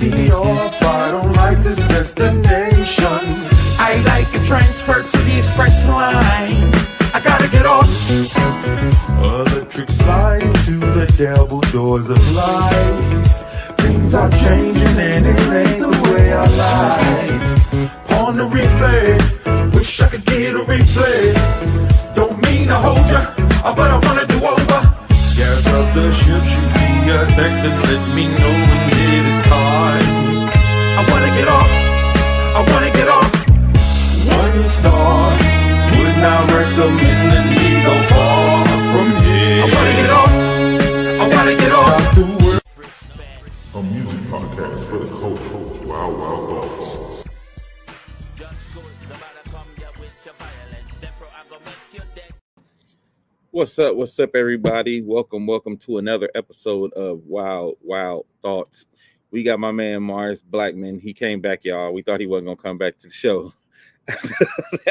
me off. I don't like this destination. I like a transfer to the express line. I gotta get off. Electric slide into the double doors of life. Things are changing and it ain't the way I like. On the replay, wish I could get a replay. Don't mean to hold ya, but I wanna do over. Gas up the ship, shoot me a text and let me know when it is time. I wanna get off, I wanna get off. 1 star, would not recommend that we go far from here. I wanna get off, I wanna get off. A music podcast for the culture. Wild, wild thoughts. What's up, everybody? Welcome to another episode of Wild, Wild Thoughts. We got my man Mars Blackman. He came back, y'all. We thought he wasn't gonna come back to the show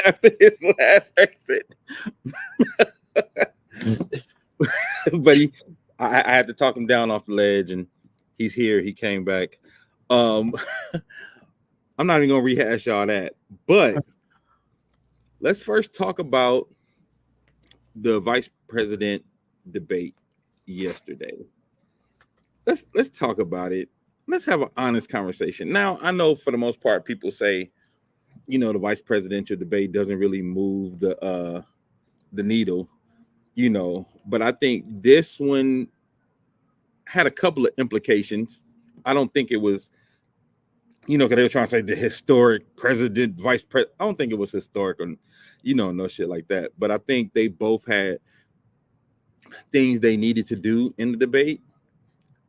after his last exit, but I had to talk him down off the ledge, and he's here. He came back. I'm not even gonna rehash all that, but let's first talk about the vice president debate yesterday. Let's talk about it. Let's have an honest conversation. Now, I know for the most part, people say, the vice presidential debate doesn't really move the needle, but I think this one had a couple of implications. I don't think it was, because they were trying to say the historic president, vice president. I don't think it was historic or, no shit like that. But I think they both had things they needed to do in the debate.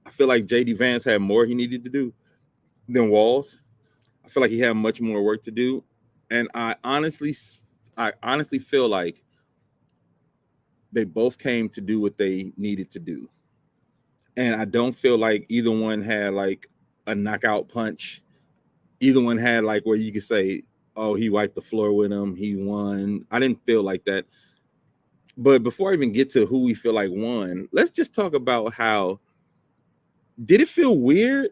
I feel like J.D. Vance had more he needed to do than Walz. I feel like he had much more work to do. And I honestly feel like they both came to do what they needed to do. And I don't feel like either one had like a knockout punch. Either one had like where you could say, oh, he wiped the floor with him, he won. I didn't feel like that. But before I even get to who we feel like won, let's just talk about how, did it feel weird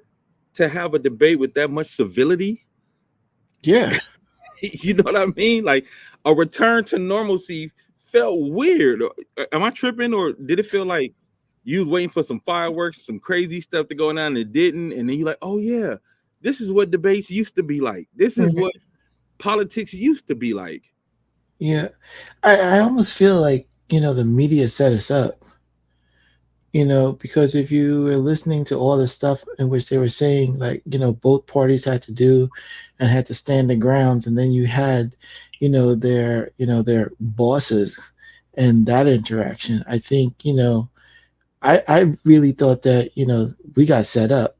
to have a debate with that much civility? Yeah. You know what I mean? Like a return to normalcy felt weird. Am I tripping, or did it feel like you was waiting for some fireworks, some crazy stuff to go on and it didn't? And then you're like, oh yeah, this is what debates used to be like. This is what politics used to be like. Yeah. I almost feel like, the media set us up, because if you were listening to all the stuff in which they were saying, like, both parties had to do and had to stand their grounds. And then you had, their bosses and that interaction. I think, I really thought that, we got set up.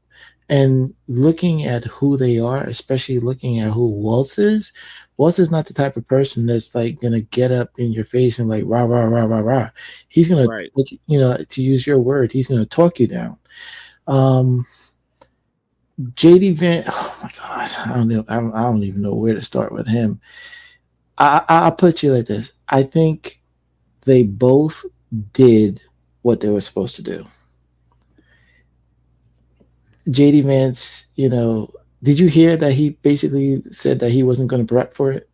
And looking at who they are, especially looking at who Walz is not the type of person that's like gonna get up in your face and like rah rah rah rah rah. He's gonna, right. To use your word, he's gonna talk you down. JD Vance, oh my God, I don't even know where to start with him. I'll put you like this. I think they both did what they were supposed to do. JD Vance, did you hear that he basically said that he wasn't going to prep for it?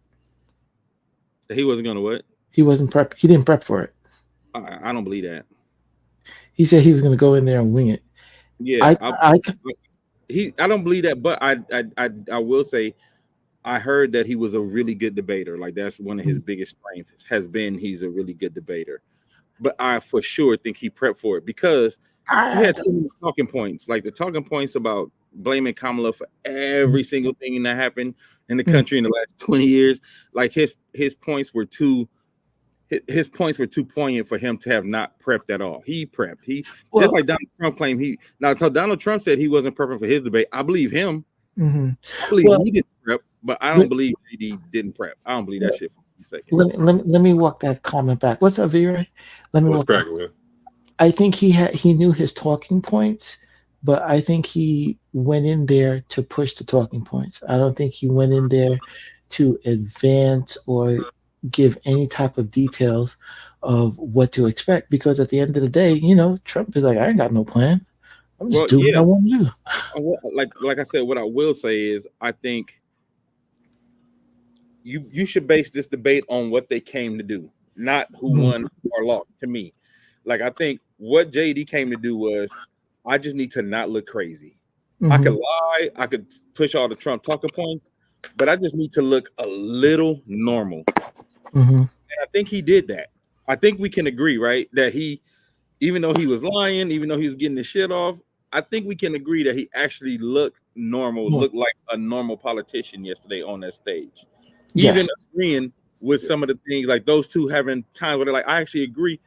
He wasn't going to what? He wasn't prep. He didn't prep for it. I don't believe that. He said he was going to go in there and wing it. Yeah, I don't believe that, but I will say I heard that he was a really good debater. Like that's one of his biggest strengths has been he's a really good debater. But I for sure think he prepped for it because he had too many talking points. Like the talking points about blaming Kamala for every single thing that happened in the country in the last 20 years. Like his points were too poignant for him to have not prepped at all. He prepped. Just like Donald Trump claimed so Donald Trump said he wasn't prepping for his debate. I believe him. Mm-hmm. I believe he didn't prep, but I don't believe JD didn't prep. I don't believe that shit for a second. Let me walk that comment back. What's up, V-Ray? What's cracking, man? I think he knew his talking points, but I think he went in there to push the talking points. I don't think he went in there to advance or give any type of details of what to expect, because at the end of the day, Trump is like, I ain't got no plan. I'm Well, just doing what I yeah. want to do. Like I said, what I will say is I think you should base this debate on what they came to do, not who Mhm. won or lost. To me, like I think what JD came to do was I just need to not look crazy. I could Mhm. lie, I could push all the Trump talking points, but I just need to look a little normal. Mhm. And I think he did that. I think we can agree, right? That he, even though he was lying, even though he was getting the shit off, I think we can agree that he actually looked normal, Yeah. looked like a normal politician yesterday on that stage. Even Yes. agreeing with some of the things, like those two having times where they're like, I actually agree.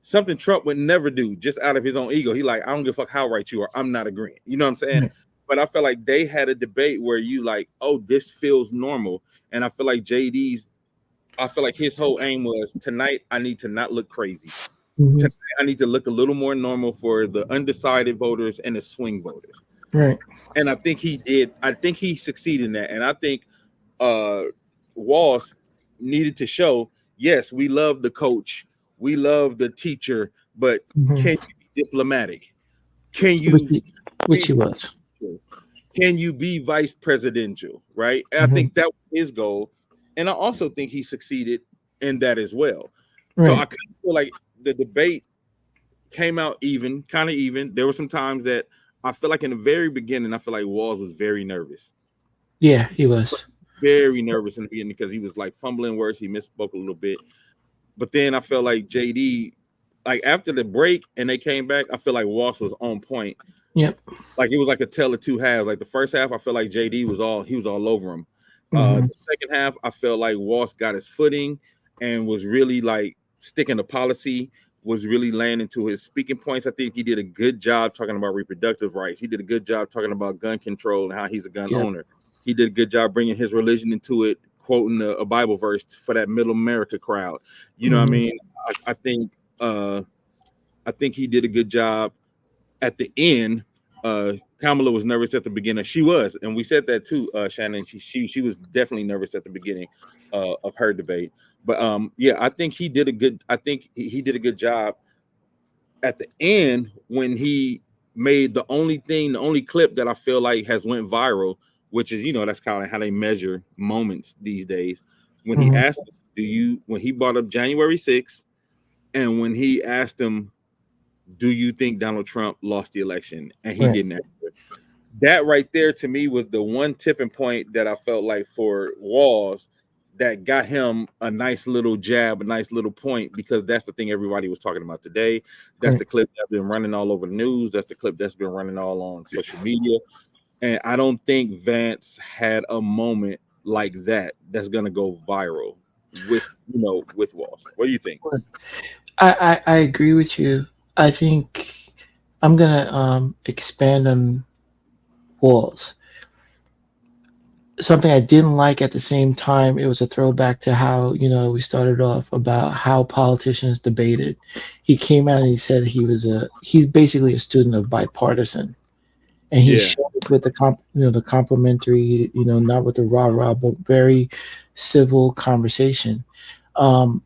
Something Trump would never do just out of his own ego. He like, I don't give a fuck how right you are. I'm not agreeing. You know what I'm saying? Right. But I feel like they had a debate where you like, oh, this feels normal. And I feel like I feel like his whole aim was tonight, I need to not look crazy. Mhm. Tonight, I need to look a little more normal for the undecided voters and the swing voters. Right. And I think he did. I think he succeeded in that. And I think uh Walls needed to show, yes, we love the coach, we love the teacher, but Mhm. can you be diplomatic? Can Which you he, which be he was. can you be vice presidential? Right. And I Mhm. think that was his goal. And I also think he succeeded in that as well. So I Right. kind of feel like the debate came out even, kind of even. There were some times that I feel like in the very beginning, I feel like Walls was very nervous. Yeah, he was. Very nervous in the beginning because he was like fumbling words. He misspoke a little bit. But then I felt like JD, like after the break and they came back, I feel like Walsh was on point. Yep. Like it was like a tell of two halves. Like the first half, I felt like JD was all over him. Mhm. The second half, I felt like Walsh got his footing and was really like sticking to policy, was really landing to his speaking points. I think he did a good job talking about reproductive rights. He did a good job talking about gun control and how he's a gun Yep. owner. He did a good job bringing his religion into it, quoting a Bible verse for that middle America crowd. You know what I Mhm. mean? I think I think he did a good job at the end. Kamala was nervous at the beginning. She was, and we said that too, Shannon. She was definitely nervous at the beginning of her debate. But yeah, I think he did a good. I think he did a good job at the end when he made the only clip that I feel like has went viral, which is that's kind of how they measure moments these days. When he Mhm. asked, when he brought up January 6th, and when he asked him, do you think Donald Trump lost the election? And he Right. didn't answer. That right there to me was the one tipping point that I felt like for Walls that got him a nice little jab, a nice little point, because that's the thing everybody was talking about today. That's Right. the clip that's been running all over the news. That's the clip that's been running all on social media. And I don't think Vance had a moment like that that's gonna go viral with with Walls. What do you think? I agree with you. I think I'm gonna expand on walls. Something I didn't like at the same time, it was a throwback to how, we started off about how politicians debated. He came out and he said he's basically a student of bipartisan. And he Yeah. showed it with the complimentary, not with the rah rah, but very civil conversation. Um,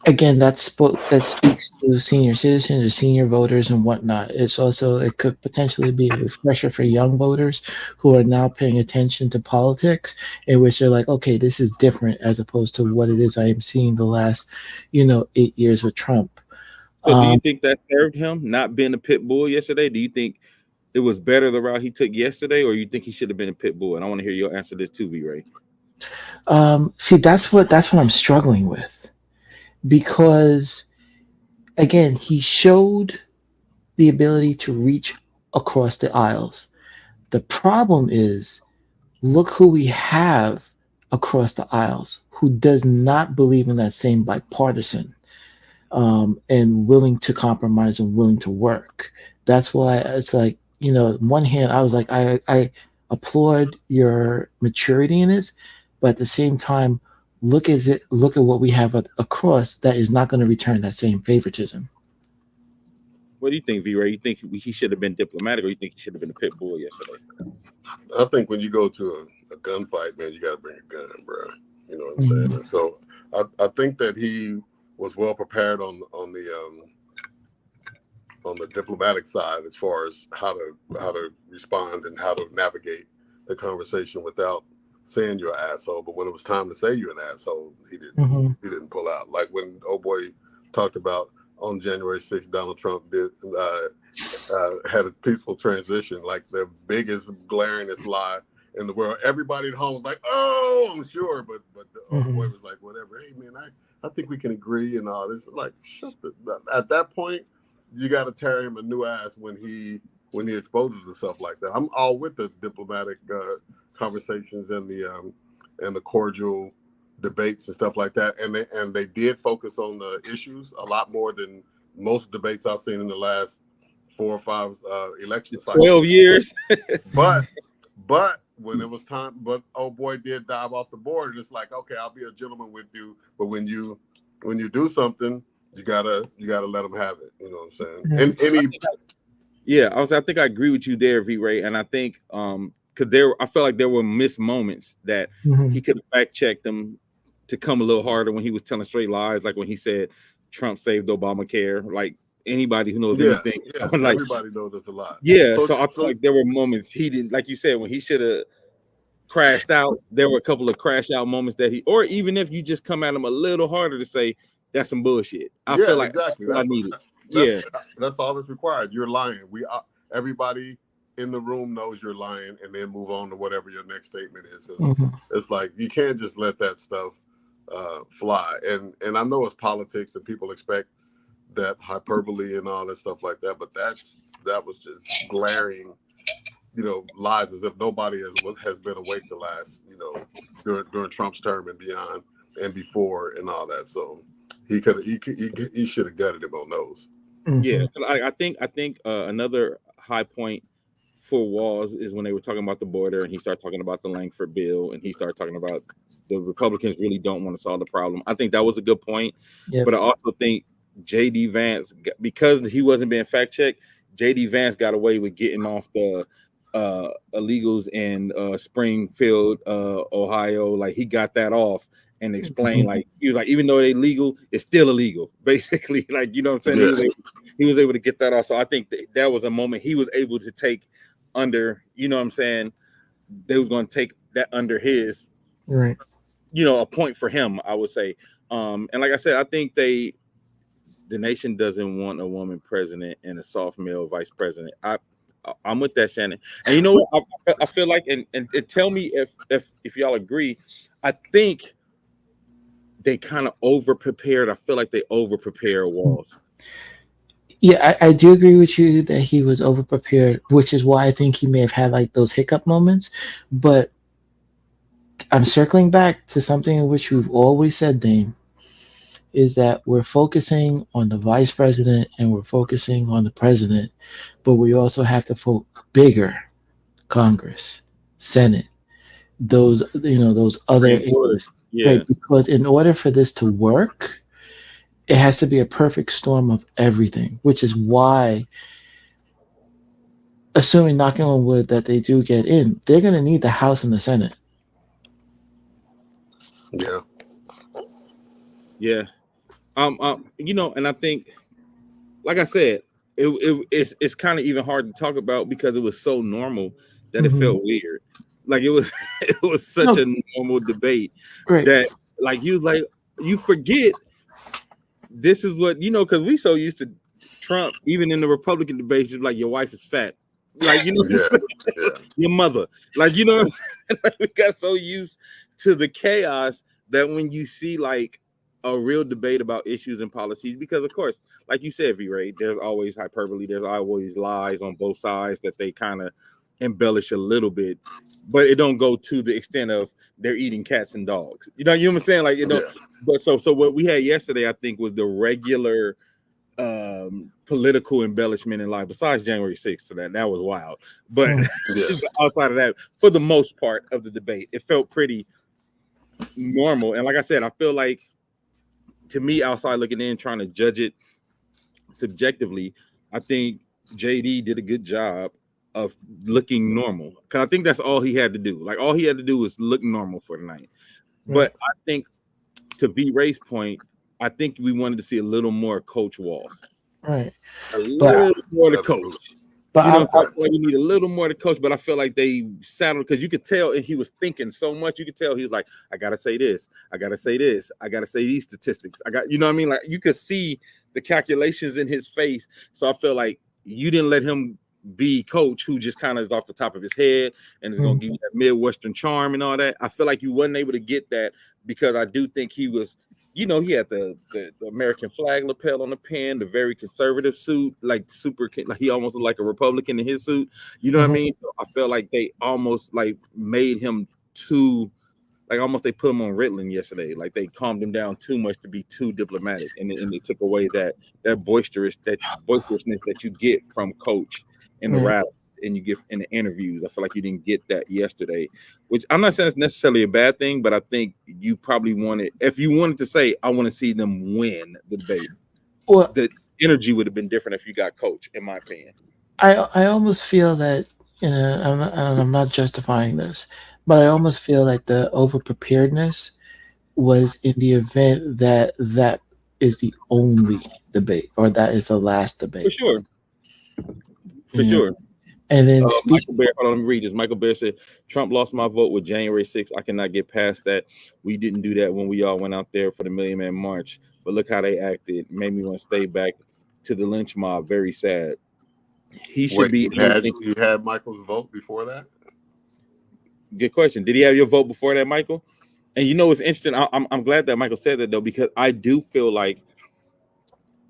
Again, that speaks to senior citizens or senior voters and whatnot. It could potentially be a refresher for young voters who are now paying attention to politics, in which they're like, okay, this is different as opposed to what it is I am seeing the last, 8 years with Trump. So do you Um, think that served him not being a pit bull yesterday? Do you think it was better the route he took yesterday, or you think he should have been a pit bull? And I want to hear your answer to this too, V Ray. See, that's what I'm struggling with, because again, he showed the ability to reach across the aisles. The problem is, look who we have across the aisles who does not believe in that same bipartisan, and willing to compromise and willing to work. That's why it's like, on one hand, I was like, I applaud your maturity in this, but at the same time, look at what we have across that is not going to return that same favoritism. What do you think, V Ray? You think he should have been diplomatic, or you think he should have been a pit bull yesterday? I think when you go to a gunfight, man, you got to bring a gun, bro. You know what I'm saying? Mhm. And so I think that he was well prepared the diplomatic side as far as how to respond and how to navigate the conversation without saying you're an asshole. But when it was time to say you're an asshole, he didn't pull out. Like when old boy talked about on January 6th, Donald Trump had a peaceful transition, like the biggest glaringest lie in the world. Everybody at home was like, "Oh, I'm sure," but the old boy was like, "Whatever. Hey man, I think we can agree and all this." Like, at that point, you got to tear him a new ass when he exposes himself like that. I'm all with the diplomatic conversations and the cordial debates and stuff like that. And they did focus on the issues a lot more than most debates I've seen in the last 4 or 5 election cycles. 12 years. but when it was time, but old boy did dive off the board, and it's like, okay, I'll be a gentleman with you, but when you do something, you gotta let them have it. You know what I'm saying? And I think I agree with you there, V-Ray, and I think because I felt like there were missed moments that he could have fact checked them to come a little harder when he was telling straight lies, like when he said Trump saved Obamacare. Like anybody who knows anything, like, everybody knows that's a lot. Yeah, so I feel like there were moments he didn't, like you said, when he should have crashed out. There were a couple of crash out moments that or even if you just come at him a little harder to say that's some bullshit. I feel like exactly. That's all I needed. That's all that's required. You're lying. Everybody in the room knows you're lying, and then move on to whatever your next statement is. It's like you can't just let that stuff fly. And I know it's politics, and people expect that hyperbole and all that stuff like that, but that was just glaring, lies as if nobody has been awake the last, during Trump's term and beyond and before and all that. So he should have gutted him on those. Yeah, I think another high point for Walls is when they were talking about the border, and he started talking about the Langford bill, and he started talking about the Republicans really don't want to solve the problem. I think that was a good point, but I also think J.D. Vance, because he wasn't being fact checked, J.D. Vance got away with getting off the illegals in Springfield, Ohio. Like he got that off and explained, like he was like, even though they're legal, it's still illegal, basically. Like, you know what I'm saying? He was able to get that off. So I think that was a moment he was able to take under, you know what I'm saying? They was going to take that under his, right. A point for him, I would say. And like I said, I think the nation doesn't want a woman president and a soft male vice president. I'm with that, Shannon. And you know what? I feel like, and tell me if y'all agree. I think they kind of over prepared. I feel like they over prepare Walls. Yeah, I do agree with you that he was over prepared, which is why I think he may have had like those hiccup moments. But I'm circling back to something in which we've always said, Dame, is that we're focusing on the vice president and we're focusing on the president, but we also have to focus bigger, Congress, Senate, those other areas, right? Because in order for this to work, it has to be a perfect storm of everything, which is why, assuming, knocking on wood, that they do get in, they're going to need the House and the Senate. Yeah. Yeah. And I think, like I said, it's kind of even hard to talk about because it was so normal that it felt weird. Like it was such a normal debate that, like, he was like, you forget this is what, because we so used to Trump, even in the Republican debates, just like your wife is fat. Like, your mother. Like, like we got so used to the chaos that when you see like a real debate about issues and policies, because of course, like you said, V-Ray, there's always hyperbole, there's always lies on both sides that they kind of embellish a little bit, but it don't go to the extent of they're eating cats and dogs. You know what I'm saying? Like, but so what we had yesterday, I think, was the regular political embellishment in life, besides January 6th. So that was wild. But outside of that, for the most part of the debate, it felt pretty normal. And like I said, I feel like, to me, outside looking in, trying to judge it subjectively, I think JD did a good job of looking normal, because I think that's all he had to do. Like, all he had to do was look normal for the night. But I think, to V-Ray's point, I think we wanted to see a little more Coach Walls. Right. A But little more to Absolutely. coach. but You know, I, I feel like we need a little more to coach, but I feel like they saddled because you could tell, and he was thinking so much. You could tell he was like, I gotta say this, I gotta say this, I gotta say these statistics. I got, you know what I mean? Like you could see the calculations in his face. So I feel like you didn't let him be coach who just kind of is off the top of his head and is gonna give you that Midwestern charm and all that. I feel like you wasn't able to get that because I do think he was. You know, he had the American flag lapel on the pen, the very conservative suit, like super, like he almost looked like a Republican in his suit. You know what I mean? So I felt like they almost like made him too, like almost they put him on Ritalin yesterday. Like they calmed him down too much to be too diplomatic, and they took away that boisterousness that you get from Coach in the rally and you get in the interviews. I feel like you didn't get that yesterday, which I'm not saying it's necessarily a bad thing, but I think you probably wanted, if you wanted to say, I want to see them win the debate, well, the energy would have been different if you got Coach, in my opinion. I almost feel that, I'm not justifying this, but I almost feel like the over preparedness was in the event that that is the only debate or that is the last For debate. sure. For You know? sure. And then Michael Bear, hold on, let me read this. Michael Bear said, Trump lost my vote with January 6th. I cannot get past that. We didn't do that when we all went out there for the Million Man March. But look how they acted. Made me want to stay back to the lynch mob. Very sad. He should Wait, be. he had Michael's vote before that? Good question. Did he have your vote before that, Michael? And you know, it's interesting. I'm glad that Michael said that, though, because I do feel like,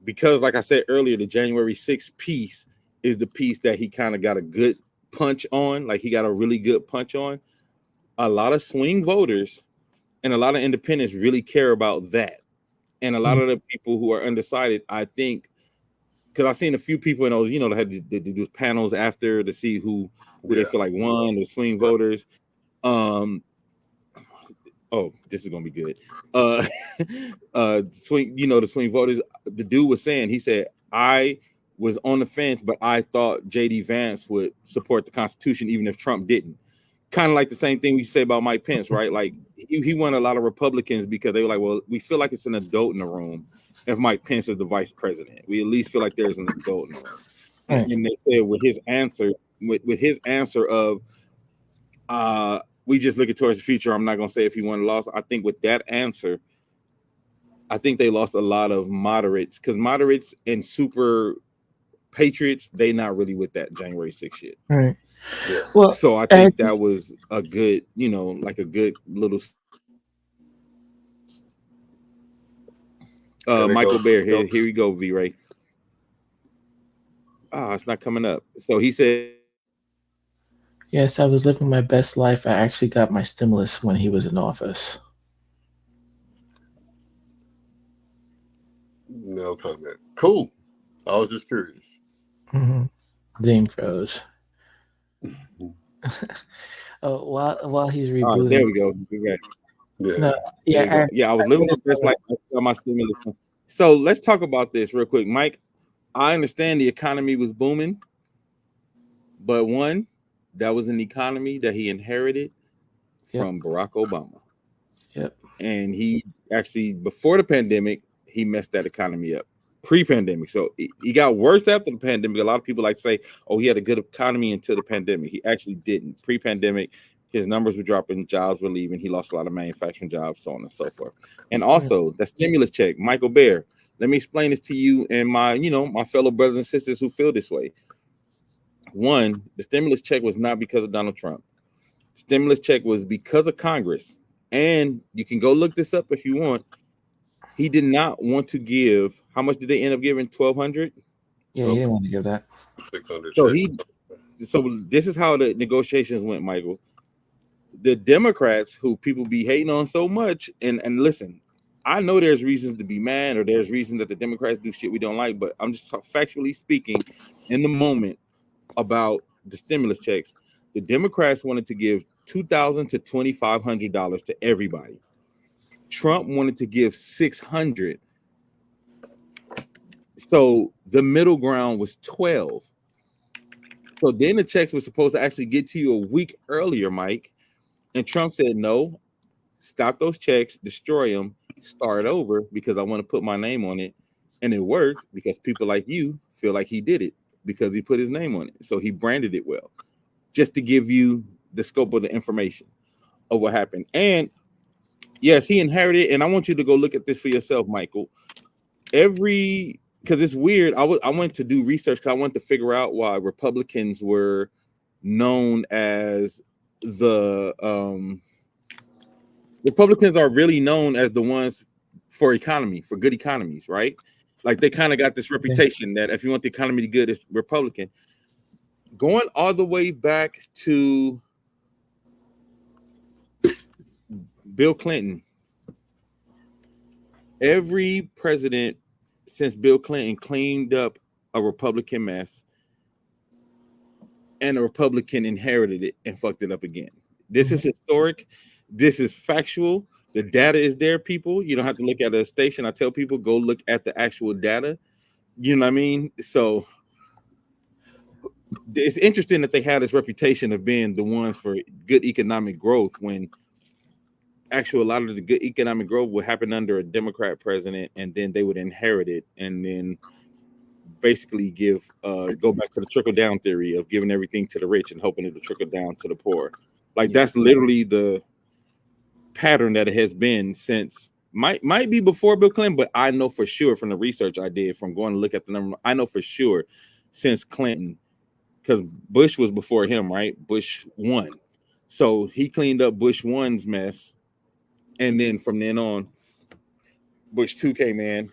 because like I said earlier, the January 6th piece is the piece that he kind of got a good punch on. Like he got a really good punch on. A lot of swing voters and a lot of independents really care about that. And a lot of the people who are undecided, I think, because I've seen a few people in those, you know, they had to do those panels after to see who they feel like won, the swing voters. Oh, this is gonna be good. Swing, you know, the swing voters. The dude was saying, he said, I was on the fence, but I thought JD Vance would support the Constitution even if Trump didn't. Kind of like the same thing we say about Mike Pence, right? Like he won a lot of Republicans because they were like, well, we feel like it's an adult in the room if Mike Pence is the vice president. We at least feel like there's an adult in the room. And they said with his answer of we just looking towards the future. I'm not gonna say if he won or lost. I think with that answer, I think they lost a lot of moderates because moderates and super patriots, they not really with that January 6th shit. right. Yeah. Well, So I think that was a good, you know, like a good little. Michael Bear, here we go, V-Ray. It's not coming up. So he said, yes, I was living my best life. I actually got my stimulus when he was in office. No comment. Cool. I was just curious. Dean froze. While he's rebooting. there we go. Yeah. No, yeah, I was living my best life. I got my stimulus. So let's talk about this real quick, Mike. I understand the economy was booming, but one, that was an economy that he inherited from Barack Obama. Yep. And he actually, before the pandemic, he messed that economy up. Pre-pandemic, so he got worse after the pandemic. A lot of people like to say, "Oh, he had a good economy until the pandemic." He actually didn't. Pre-pandemic, his numbers were dropping, jobs were leaving. He lost a lot of manufacturing jobs, so on and so forth. And also, the stimulus check, Michael Bear. Let me explain this to you and my fellow brothers and sisters who feel this way. One, the stimulus check was not because of Donald Trump. Stimulus check was because of Congress, and you can go look this up if you want. He did not want to give. How much did they end up giving? $1,200. Yeah, he didn't want to give that. 600. So this is how the negotiations went, Michael. The Democrats, who people be hating on so much, and listen, I know there's reasons to be mad, or there's reasons that the Democrats do shit we don't like, but I'm just factually speaking in the moment about the stimulus checks. The Democrats wanted to give $2,000 to $2,500 to everybody. Trump wanted to give $600. So the middle ground was 12. So then the checks were supposed to actually get to you a week earlier, Mike. And Trump said, no, stop those checks, destroy them, start over because I want to put my name on it. And it worked because people like you feel like he did it because he put his name on it. So he branded it well, just to give you the scope of the information of what happened. And yes, he inherited. And I want you to go look at this for yourself, Michael. Because it's weird. I went to do research because I wanted to figure out why Republicans were known as the Republicans are really known as the ones for good economies, right? Like they kind of got this reputation that if you want the economy to be good, it's Republican. Going all the way back to Bill Clinton, every president since Bill Clinton cleaned up a Republican mess, and a Republican inherited it and fucked it up again. This is historic. This is factual. The data is there, people. You don't have to look at a station. I tell people, go look at the actual data. You know what I mean? So it's interesting that they had this reputation of being the ones for good economic growth when actually a lot of the good economic growth would happen under a Democrat president, and then they would inherit it and then basically go back to the trickle down theory of giving everything to the rich and hoping it'll trickle down to the poor. Like that's literally the pattern that it has been since might be before Bill Clinton, but I know for sure from the research I did from going to look at the number, I know for sure since Clinton, because Bush was before him, right? Bush 1. So he cleaned up Bush 1's mess. And then from then on, Bush 2 came in,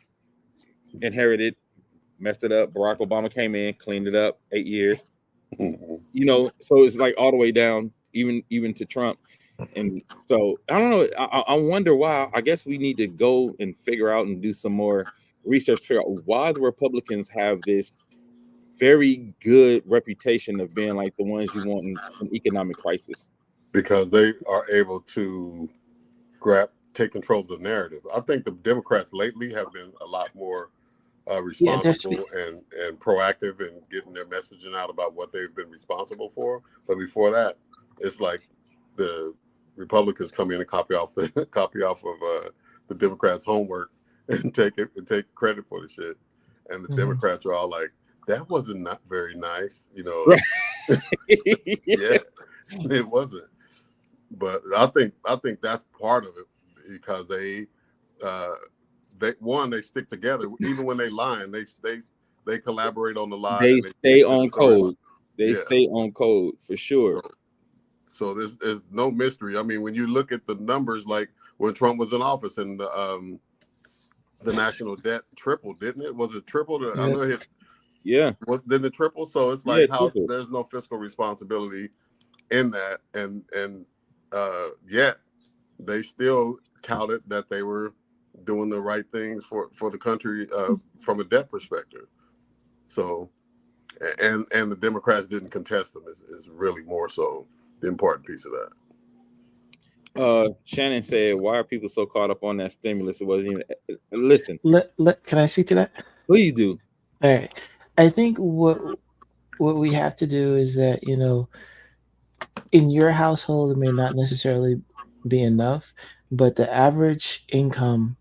inherited, messed it up. Barack Obama came in, cleaned it up, 8 years. You know, so it's like all the way down, even to Trump. And so I don't know. I wonder why. I guess we need to go and figure out and do some more research to figure out why the Republicans have this very good reputation of being like the ones you want in an economic crisis. Because they are able to take control of the narrative. I think the Democrats lately have been a lot more responsible and proactive in getting their messaging out about what they've been responsible for. But before that, it's like the Republicans come in and copy off of the Democrats' homework and take credit for the shit. And the Democrats are all like, that wasn't not very nice, you know. Right. Yeah, it wasn't. But I think that's part of it because they stick together even when they lie, and they collaborate on the lie. They stay on code. They stay on code for sure. So there's no mystery. I mean, when you look at the numbers, like when Trump was in office and the national debt tripled, didn't it? Was it tripled? I know it. Yeah. Then the triple. So it's like how tripled. There's no fiscal responsibility in that, and yet they still touted that they were doing the right things for the country from a debt perspective. So, and the Democrats didn't contest them is really more so the important piece of that. Shannon said, "Why are people so caught up on that stimulus? It wasn't even." Listen, can I speak to that? Please do. All right. I think what we have to do is that, you know, in your household, it may not necessarily be enough, but the average income,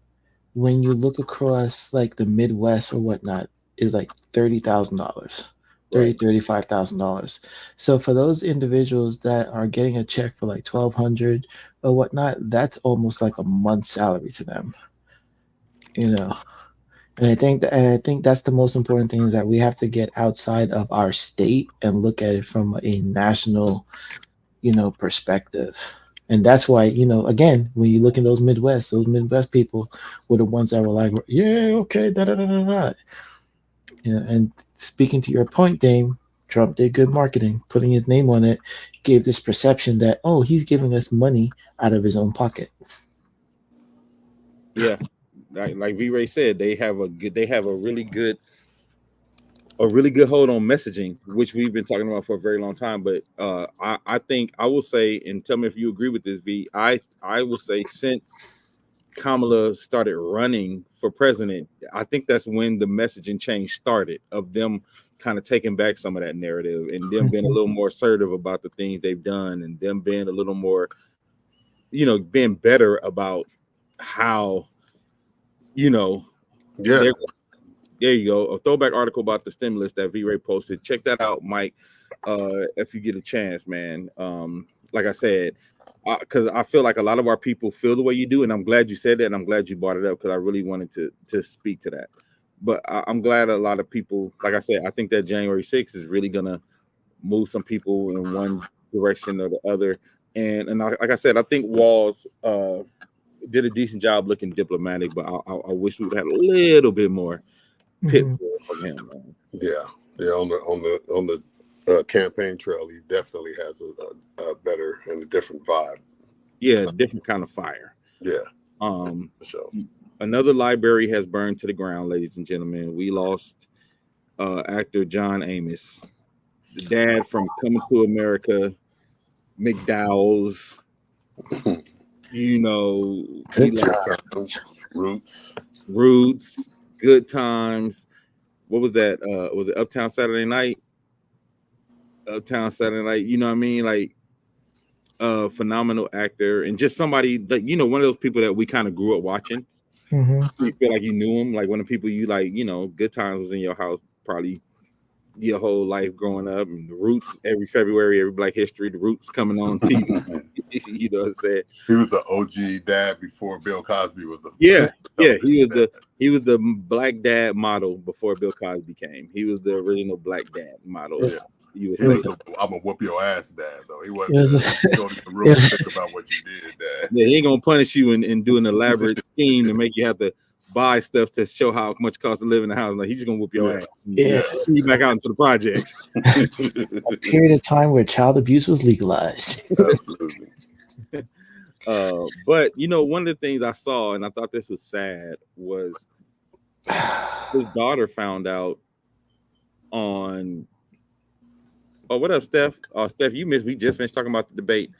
when you look across like the Midwest or whatnot, is like $30,000. $35,000. So for those individuals that are getting a check for like $1,200 or whatnot, that's almost like a month's salary to them, you know. And I think that's the most important thing, is that we have to get outside of our state and look at it from a national, you know, perspective. And that's why, you know, again, when you look at those Midwest people were the ones that were like, yeah, okay, da da da da da. You know, and speaking to your point, Dame, Trump did good marketing, putting his name on it, gave this perception that, oh, he's giving us money out of his own pocket. Yeah, like V-Ray said, they have a really good hold on messaging, which we've been talking about for a very long time. But I think I will say, and tell me if you agree with this, V. I will say since Kamala started running for president, I think that's when the messaging change started, of them kind of taking back some of that narrative and them being a little more assertive about the things they've done, and them being a little more, you know, being better about how, you know, There you go. A throwback article about the stimulus that V-Ray posted. Check that out, Mike. If you get a chance, man. Like I said, because I feel like a lot of our people feel the way you do, and I'm glad you said that, and I'm glad you brought it up because I really wanted to speak to that. But I'm glad a lot of people, like I said, I think that January 6th is really gonna move some people in one direction or the other. And like I said, I think Walls did a decent job looking diplomatic, but I wish we would have had a little bit more pitbull from him, man. Yeah. On the campaign trail, he definitely has a better and a different vibe. Yeah, different kind of fire. Yeah. For sure. Another library has burned to the ground, ladies and gentlemen. We lost actor John Amos, the dad from Coming to America, McDowell's. You know, Roots, Good Times. What was that? Was it Uptown Saturday Night? You know what I mean? Like, phenomenal actor and just somebody that, you know, one of those people that we kind of grew up watching. You feel like you knew him, like one of the people you like, you know, Good Times was in your house probably your whole life growing up. And the Roots every February, every Black History, the Roots coming on TV. You know what I'm saying? He was the OG dad before Bill Cosby was the he was the black dad model before Bill Cosby came. He was the original black dad model. Yeah. You would say, I'm gonna whoop your ass, Dad. Though he wasn't going to the room and think about what you did, Dad. Yeah, he ain't gonna punish you and do an elaborate scheme to make you have to buy stuff to show how much it costs to live in the house. Like, he's just gonna whoop your ass. Yeah, you back out into the projects. A period of time where child abuse was legalized. Absolutely. But you know, one of the things I saw, and I thought this was sad, was his daughter found out on. Oh, what up, Steph? Oh, Steph, you missed. We just finished talking about the debate.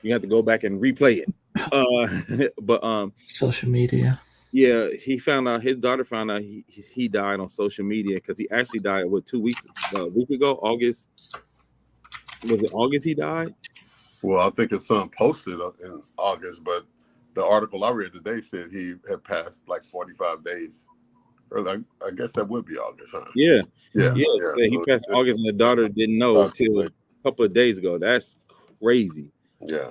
You have to go back and replay it. But social media. Yeah, his daughter found out he died on social media because he actually died a week ago, August. Was it August he died? Well, I think his son posted in August, but the article I read today said he had passed like 45 days. Or like, I guess that would be August, huh? Yeah. He So passed August, and the daughter didn't know until a couple of days ago. That's crazy. Yeah.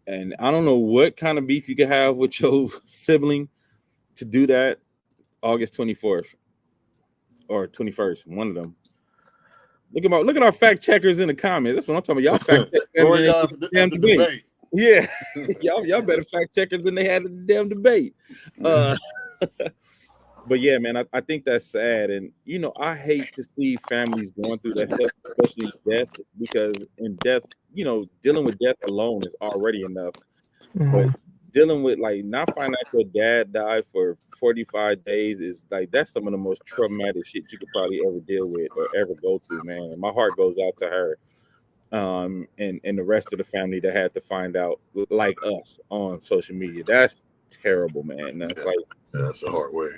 And I don't know what kind of beef you could have with your sibling to do that August 24th or 21st, one of them. Look at our fact checkers in the comments. That's what I'm talking about. Y'all fact checkers damn debate. Yeah. y'all better fact checkers than they had in the damn debate. But yeah, man, I think that's sad. And, you know, I hate to see families going through that stuff, especially death, because in death, you know, dealing with death alone is already enough. But dealing with, like, not finding out your dad died for 45 days is, like, that's some of the most traumatic shit you could probably ever deal with or ever go through, man. And my heart goes out to her and the rest of the family that had to find out, like us, on social media. That's terrible, man. That's a hard way.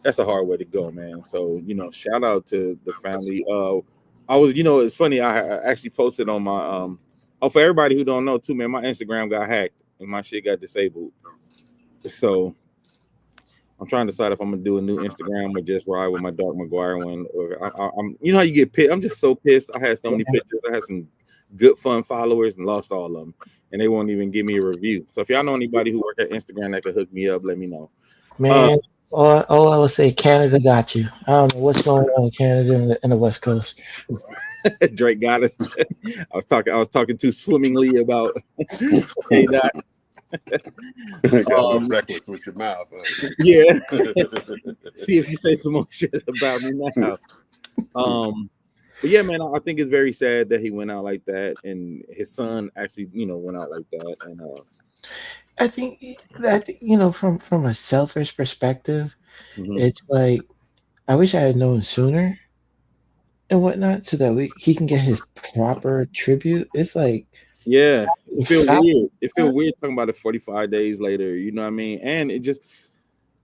That's a hard way to go, man. So, you know, shout out to the family. I was, you know, it's funny. I actually posted on my for everybody who don't know too, man, my Instagram got hacked and my shit got disabled. So I'm trying to decide if I'm gonna do a new Instagram or just ride with my Dark McGuire one. Or I'm, you know how you get pissed. I'm just so pissed. I had so many pictures. I had some good fun followers and lost all of them, and they won't even give me a review. So if y'all know anybody who work at Instagram that could hook me up, let me know, man. All I would say, Canada got you. I don't know what's going on in Canada and the West Coast. Drake got us. I was talking too swimmingly about that. Got reckless with your mouth. Yeah. See if you say some more shit about me now. But yeah, man, I think it's very sad that he went out like that, and his son actually, you know, went out like that, and I think that, you know, from a selfish perspective, it's like I wish I had known sooner and whatnot, so that he can get his proper tribute. It's like, yeah, it feels weird. It feels weird talking about it 45 days later. You know what I mean? And it just,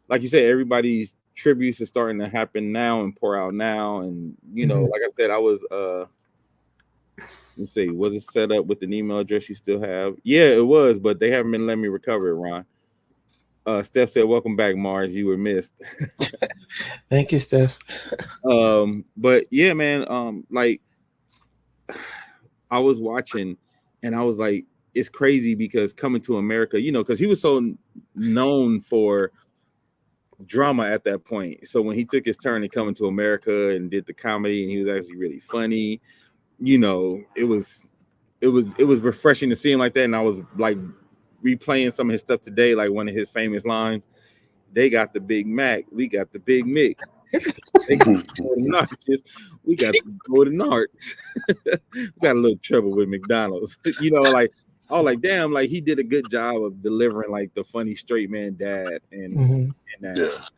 like you said, everybody's tributes are starting to happen now and pour out now. And you know, like I said, I was let's see, was it set up with an email address you still have? Yeah, it was, but they haven't been letting me recover it, Ron. Steph said, "Welcome back, Mars. You were missed." Thank you, Steph. But yeah, man, like I was watching and I was like, it's crazy because Coming to America, you know, because he was so known for drama at that point. So when he took his turn in Coming to America and did the comedy, and he was actually really funny, you know, it was refreshing to see him like that. And I was like replaying some of his stuff today, like one of his famous lines. They got the Big Mac, we got the Big Mick. They got the golden arches, we got the golden arch. We got a little trouble with McDonald's. You know, like I was like, damn, like he did a good job of delivering like the funny straight man dad and that.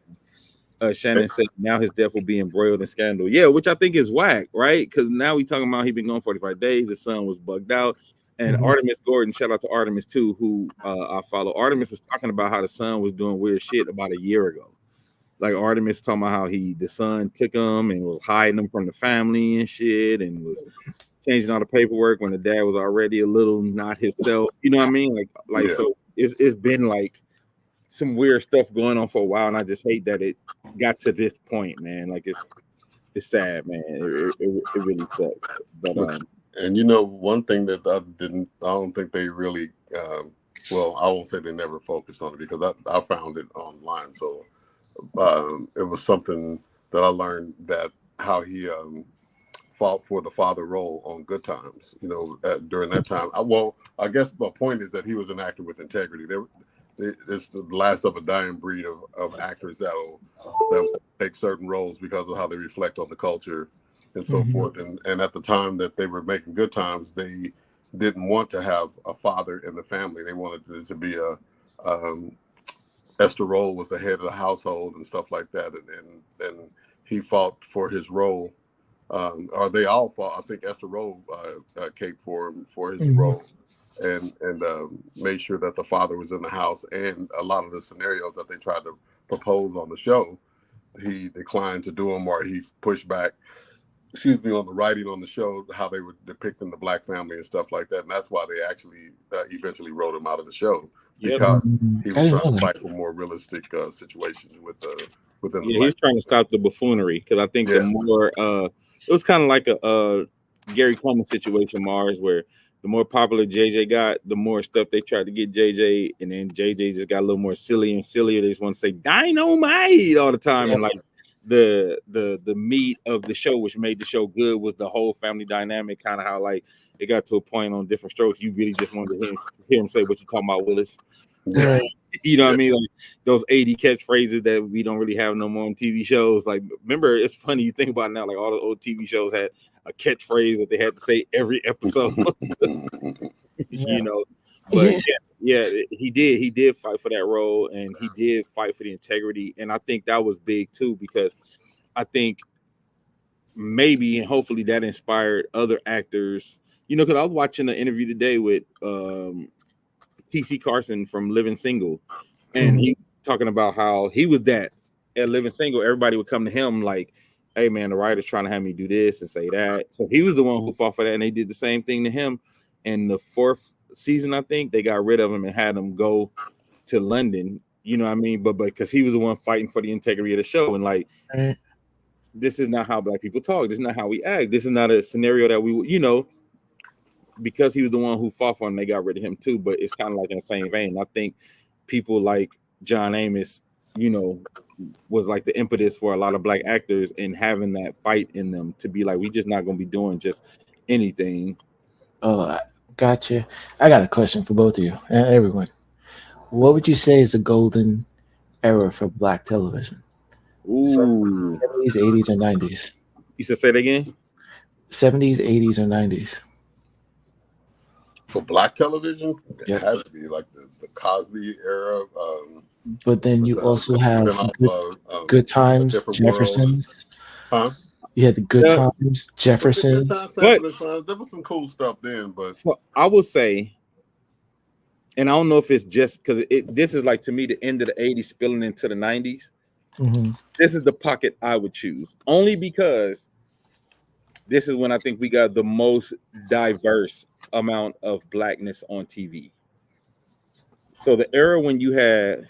Yeah. Shannon said now his death will be embroiled in scandal. Yeah, which I think is whack, right? Because now we talking about he been gone 45 days. The son was bugged out. And Artemis Gordon, shout out to Artemis too, who I follow. Artemis was talking about how the son was doing weird shit about a year ago. Like Artemis talking about how the son took him and was hiding him from the family and shit, and was changing all the paperwork when the dad was already a little not himself. You know what I mean? Like so it's been like some weird stuff going on for a while, and I just hate that it got to this point, man. Like it's sad, man. It really sucks. But and you know, one thing that I don't think they really, well, I won't say they never focused on it because I found it online. So it was something that I learned that how he fought for the father role on Good Times. You know, during that time. I guess my point is that he was an actor with integrity. It's the last of a dying breed of actors that will take certain roles because of how they reflect on the culture and so forth. And at the time that they were making Good Times, they didn't want to have a father in the family. They wanted it to be Esther Roll was the head of the household and stuff like that. And he fought for his role. Or they all fought. I think Esther Roll caped for him for his role. And made sure that the father was in the house. And a lot of the scenarios that they tried to propose on the show, he declined to do them, or he pushed back, on the writing on the show, how they were depicting the black family and stuff like that. And that's why they actually eventually wrote him out of the show, because he was trying to fight for more realistic situations within the he was trying to stop the buffoonery, because I think the more it was kind of like a Gary Coleman situation, Mars, where the more popular JJ got, the more stuff they tried to get JJ, and then JJ just got a little more silly and sillier. They just want to say dynamite all the time, and like the meat of the show, which made the show good, was the whole family dynamic. Kind of how like it got to a point on Different Strokes, you really just wanted to hear him say, "What you talking about, Willis?" Right. You know what I mean? Like those 80 catchphrases that we don't really have no more on TV shows. Like, remember, it's funny you think about it now. Like all the old TV shows had a catchphrase that they had to say every episode. You know, but he did fight for that role, and he did fight for the integrity, and I think that was big too, because I think maybe and hopefully that inspired other actors. You know, because I was watching an interview today with TC Carson from Living Single, and he talking about how he was that at Living Single. Everybody would come to him like, "Hey man, the writer's trying to have me do this and say that." So he was the one who fought for that, and they did the same thing to him. And the 4th season, I think they got rid of him and had him go to London. You know what I mean? But because he was the one fighting for the integrity of the show, and like, this is not how black people talk. This is not how we act. This is not a scenario that we, you know. Because he was the one who fought for him, they got rid of him too. But it's kind of like in the same vein. I think people like John Amos, you know, was like the impetus for a lot of black actors in having that fight in them to be like, we just not gonna be doing just anything. Oh, gotcha. I got a question for both of you and everyone. What would you say is the golden era for black television? Ooh, 70s, 80s, or 90s? You should say that again. 70s, 80s, or 90s? For black television, it has to be like the Cosby era. But then you also have Good Times, Jeffersons. Huh? You had the Good Times, Jeffersons. There was some cool stuff then, but so I will say, and I don't know if it's just because this is like, to me, the end of the 80s spilling into the 90s. This is the pocket I would choose, only because this is when I think we got the most diverse amount of blackness on TV. So the era when you had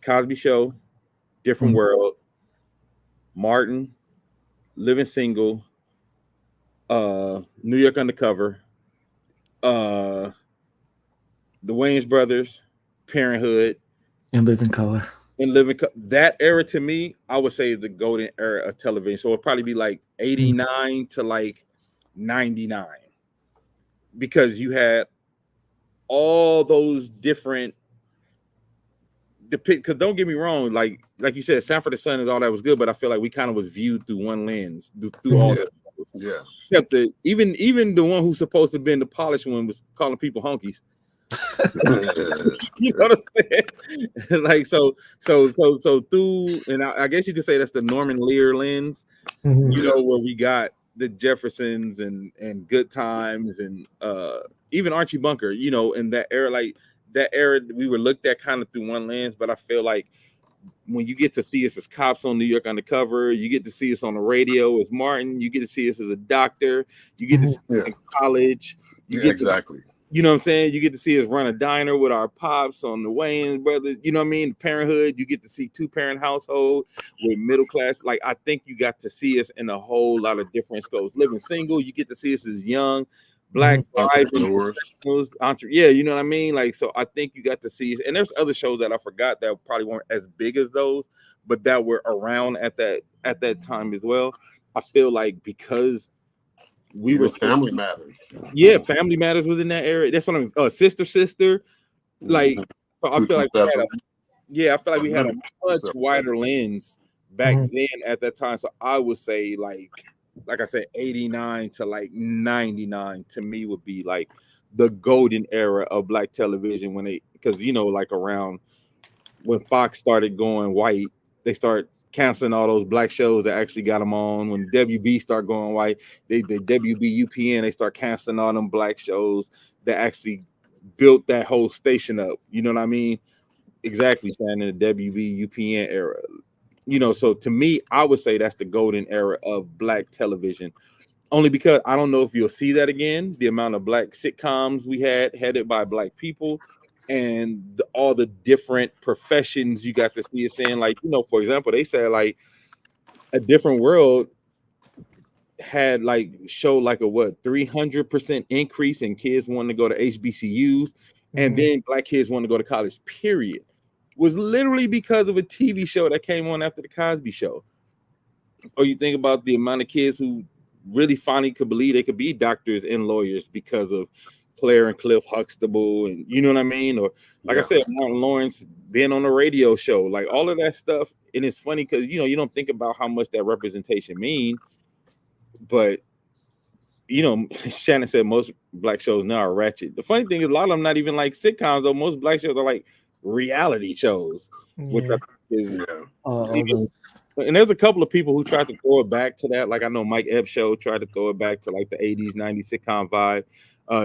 Cosby Show, Different World, Martin, Living Single, New York Undercover, the Wayans Brothers, Parenthood, and Live in Color. and that era to me, I would say is the golden era of television. So it'd probably be like 89 to like 99, because you had all those different because don't get me wrong, like you said, Sanford and Son is all that was good, but I feel like we kind of was viewed through one lens through all that. Yeah. Except that even the one who's supposed to have been the polished one was calling people honkies. You know what I'm saying? Like so through, and I guess you could say that's the Norman Lear lens, you know, where we got the Jeffersons and Good Times and even Archie Bunker, you know, in that era, like that era we were looked at kind of through one lens. But I feel like when you get to see us as cops on New York Undercover, you get to see us on the radio as Martin, you get to see us as a doctor, you get to see us in college, you get exactly. You know what I'm saying? You get to see us run a diner with our pops on the Wayans brothers. You know what I mean? Parenthood. You get to see 2-parent household with middle class. Like, I think you got to see us in a whole lot of different scopes. Living Single. You get to see us as young, black, entrepreneurs. Yeah, you know what I mean? Like, so I think you got to see us. And there's other shows that I forgot that probably weren't as big as those, but that were around at that time as well. I feel like because we were Family Matters. Yeah, Family Matters was in that area. That's what I mean. Sister. Like, so I feel like we had a much wider lens back then at that time. So I would say like I said, 89 to like 99 to me would be like the golden era of black television because you know, like around when Fox started going white, they start canceling all those black shows that actually got them on. When WB start going white, the WB UPN, they start canceling all them black shows that actually built that whole station up. You know what I mean? Exactly, Shannon, in the WB UPN era. You know, so to me, I would say that's the golden era of black television. Only because I don't know if you'll see that again. The amount of black sitcoms we had headed by black people, and all the different professions you got to see us in. Like, you know, for example, they said like A Different World had like showed like a 300% increase in kids wanting to go to HBCUs, and then black kids want to go to college, period. Was literally because of a TV show that came on after the Cosby Show. Or you think about the amount of kids who really finally could believe they could be doctors and lawyers because of Claire and Cliff Huxtable, and you know what I mean? Or like I said, Martin Lawrence being on the radio show, like all of that stuff. And it's funny because, you know, you don't think about how much that representation means, but you know, Shannon said most black shows now are ratchet. The funny thing is a lot of them not even like sitcoms, though. Most black shows are like reality shows, which I think is and there's a couple of people who tried to throw it back to that. Like I know Mike Epps show tried to throw it back to like the 80s, 90s sitcom vibe.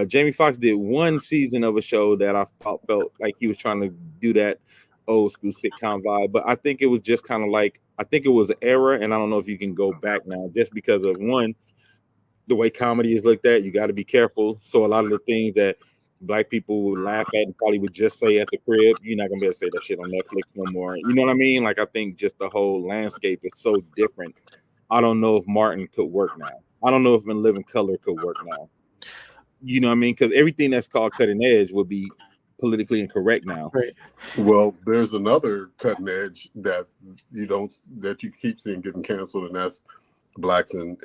Jamie Foxx did one season of a show that I felt like he was trying to do that old school sitcom vibe, but I think it was just kind of like, I think it was an era, and I don't know if you can go back now just because of one, the way comedy is looked at. You got to be careful. So a lot of the things that black people would laugh at and probably would just say at the crib, you're not gonna be able to say that shit on Netflix no more. You know what I mean? Like I think just the whole landscape is so different. I don't know if Martin could work now. I don't know if In Living Color could work now. You know what I mean? Because everything that's called cutting edge would be politically incorrect now. Right. Well, there's another cutting edge that you keep seeing getting canceled, and that's blacks and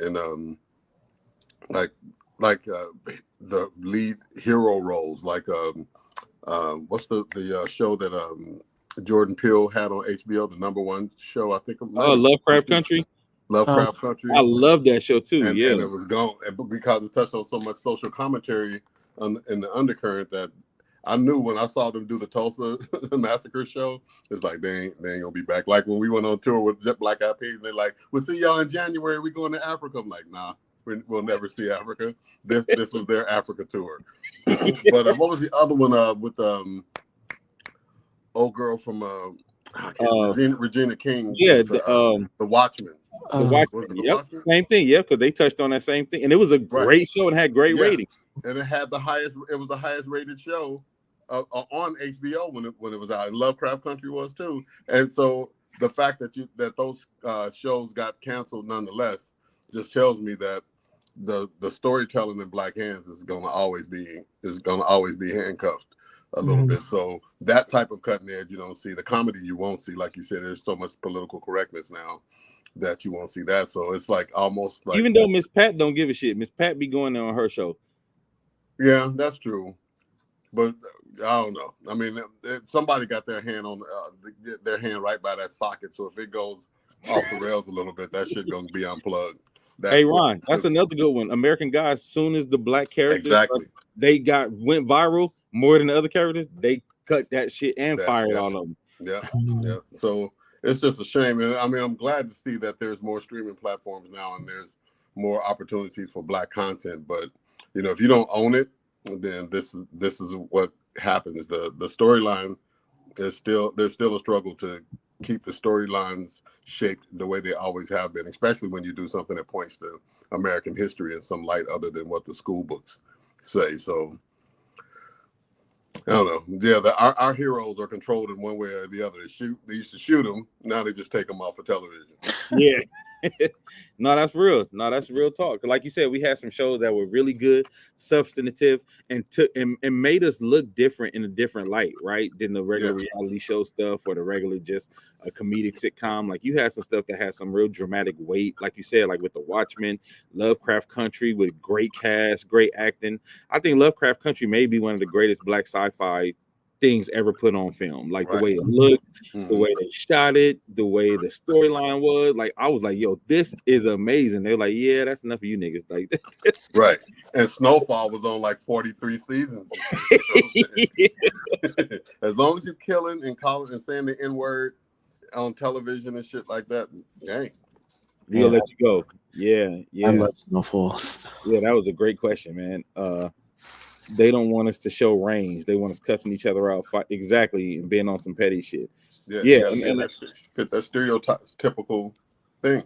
the lead hero roles, like what's the show that Jordan Peele had on HBO, the #1 show, I think. Lovecraft Country. Lovecraft Country. I love that show too. And it was gone because it touched on so much social commentary in the undercurrent that I knew when I saw them do the Tulsa Massacre show, it's like they ain't gonna be back. Like when we went on tour with Black Eyed Peas, they're like, "We'll see y'all in January. We going to Africa." I'm like, "Nah, we'll never see Africa." This was their Africa tour. But what was the other one with old girl from Regina King? Yeah, the Watchmen. The Watchmen. Yep, same thing. Yeah, because they touched on that same thing, and it was a great show and had great ratings. And it had the highest. It was the highest rated show on HBO when it was out. And Lovecraft Country was too. And so the fact that those shows got canceled nonetheless just tells me that the storytelling in Black Hands is gonna always be handcuffed a little bit. So that type of cutting edge you don't see. The comedy you won't see. Like you said, there's so much political correctness now that you won't see that. So it's like almost like, even though Miss Pat don't give a shit, Miss Pat be going there on her show. Yeah, that's true. But I don't know. I mean, somebody got their hand on their hand right by that socket. So if it goes off the rails a little bit, that shit gonna be unplugged. Hey Ron, that's another good one. American Gods. As soon as the black characters went viral more than the other characters, they cut that shit and fired all of them. Yeah. So it's just a shame. And I mean, I'm glad to see that there's more streaming platforms now and there's more opportunities for Black content. But you know, if you don't own it, then this is what happens. The storyline is there's still a struggle to keep the storylines shaped the way they always have been, especially when you do something that points to American history in some light other than what the school books say. So I don't know. Yeah, our heroes are controlled in one way or the other. They used to shoot them. Now they just take them off of television. Yeah. No, that's real. No, that's real talk. Like you said, we had some shows that were really good, substantive, and made us look different in a different light, right? Than the regular reality show stuff or the regular just a comedic sitcom. Like you had some stuff that had some real dramatic weight, like you said, like with The Watchmen, Lovecraft Country with great cast, great acting. I think Lovecraft Country may be one of the greatest Black sci-fi things ever put on film. Like the way it looked, the way they shot it, the way the storyline was. Like I was like, yo, this is amazing. They're like, yeah, that's enough of you niggas. Like right. And Snowfall was on like 43 seasons. As long as you're killing and calling and saying the N-word on television and shit like that, dang. We'll let you go. Yeah. I love Snowfall. Yeah, that was a great question, man. They don't want us to show range. They want us cussing each other out, exactly, and being on some petty shit. Yeah, and that fit that stereotypical thing.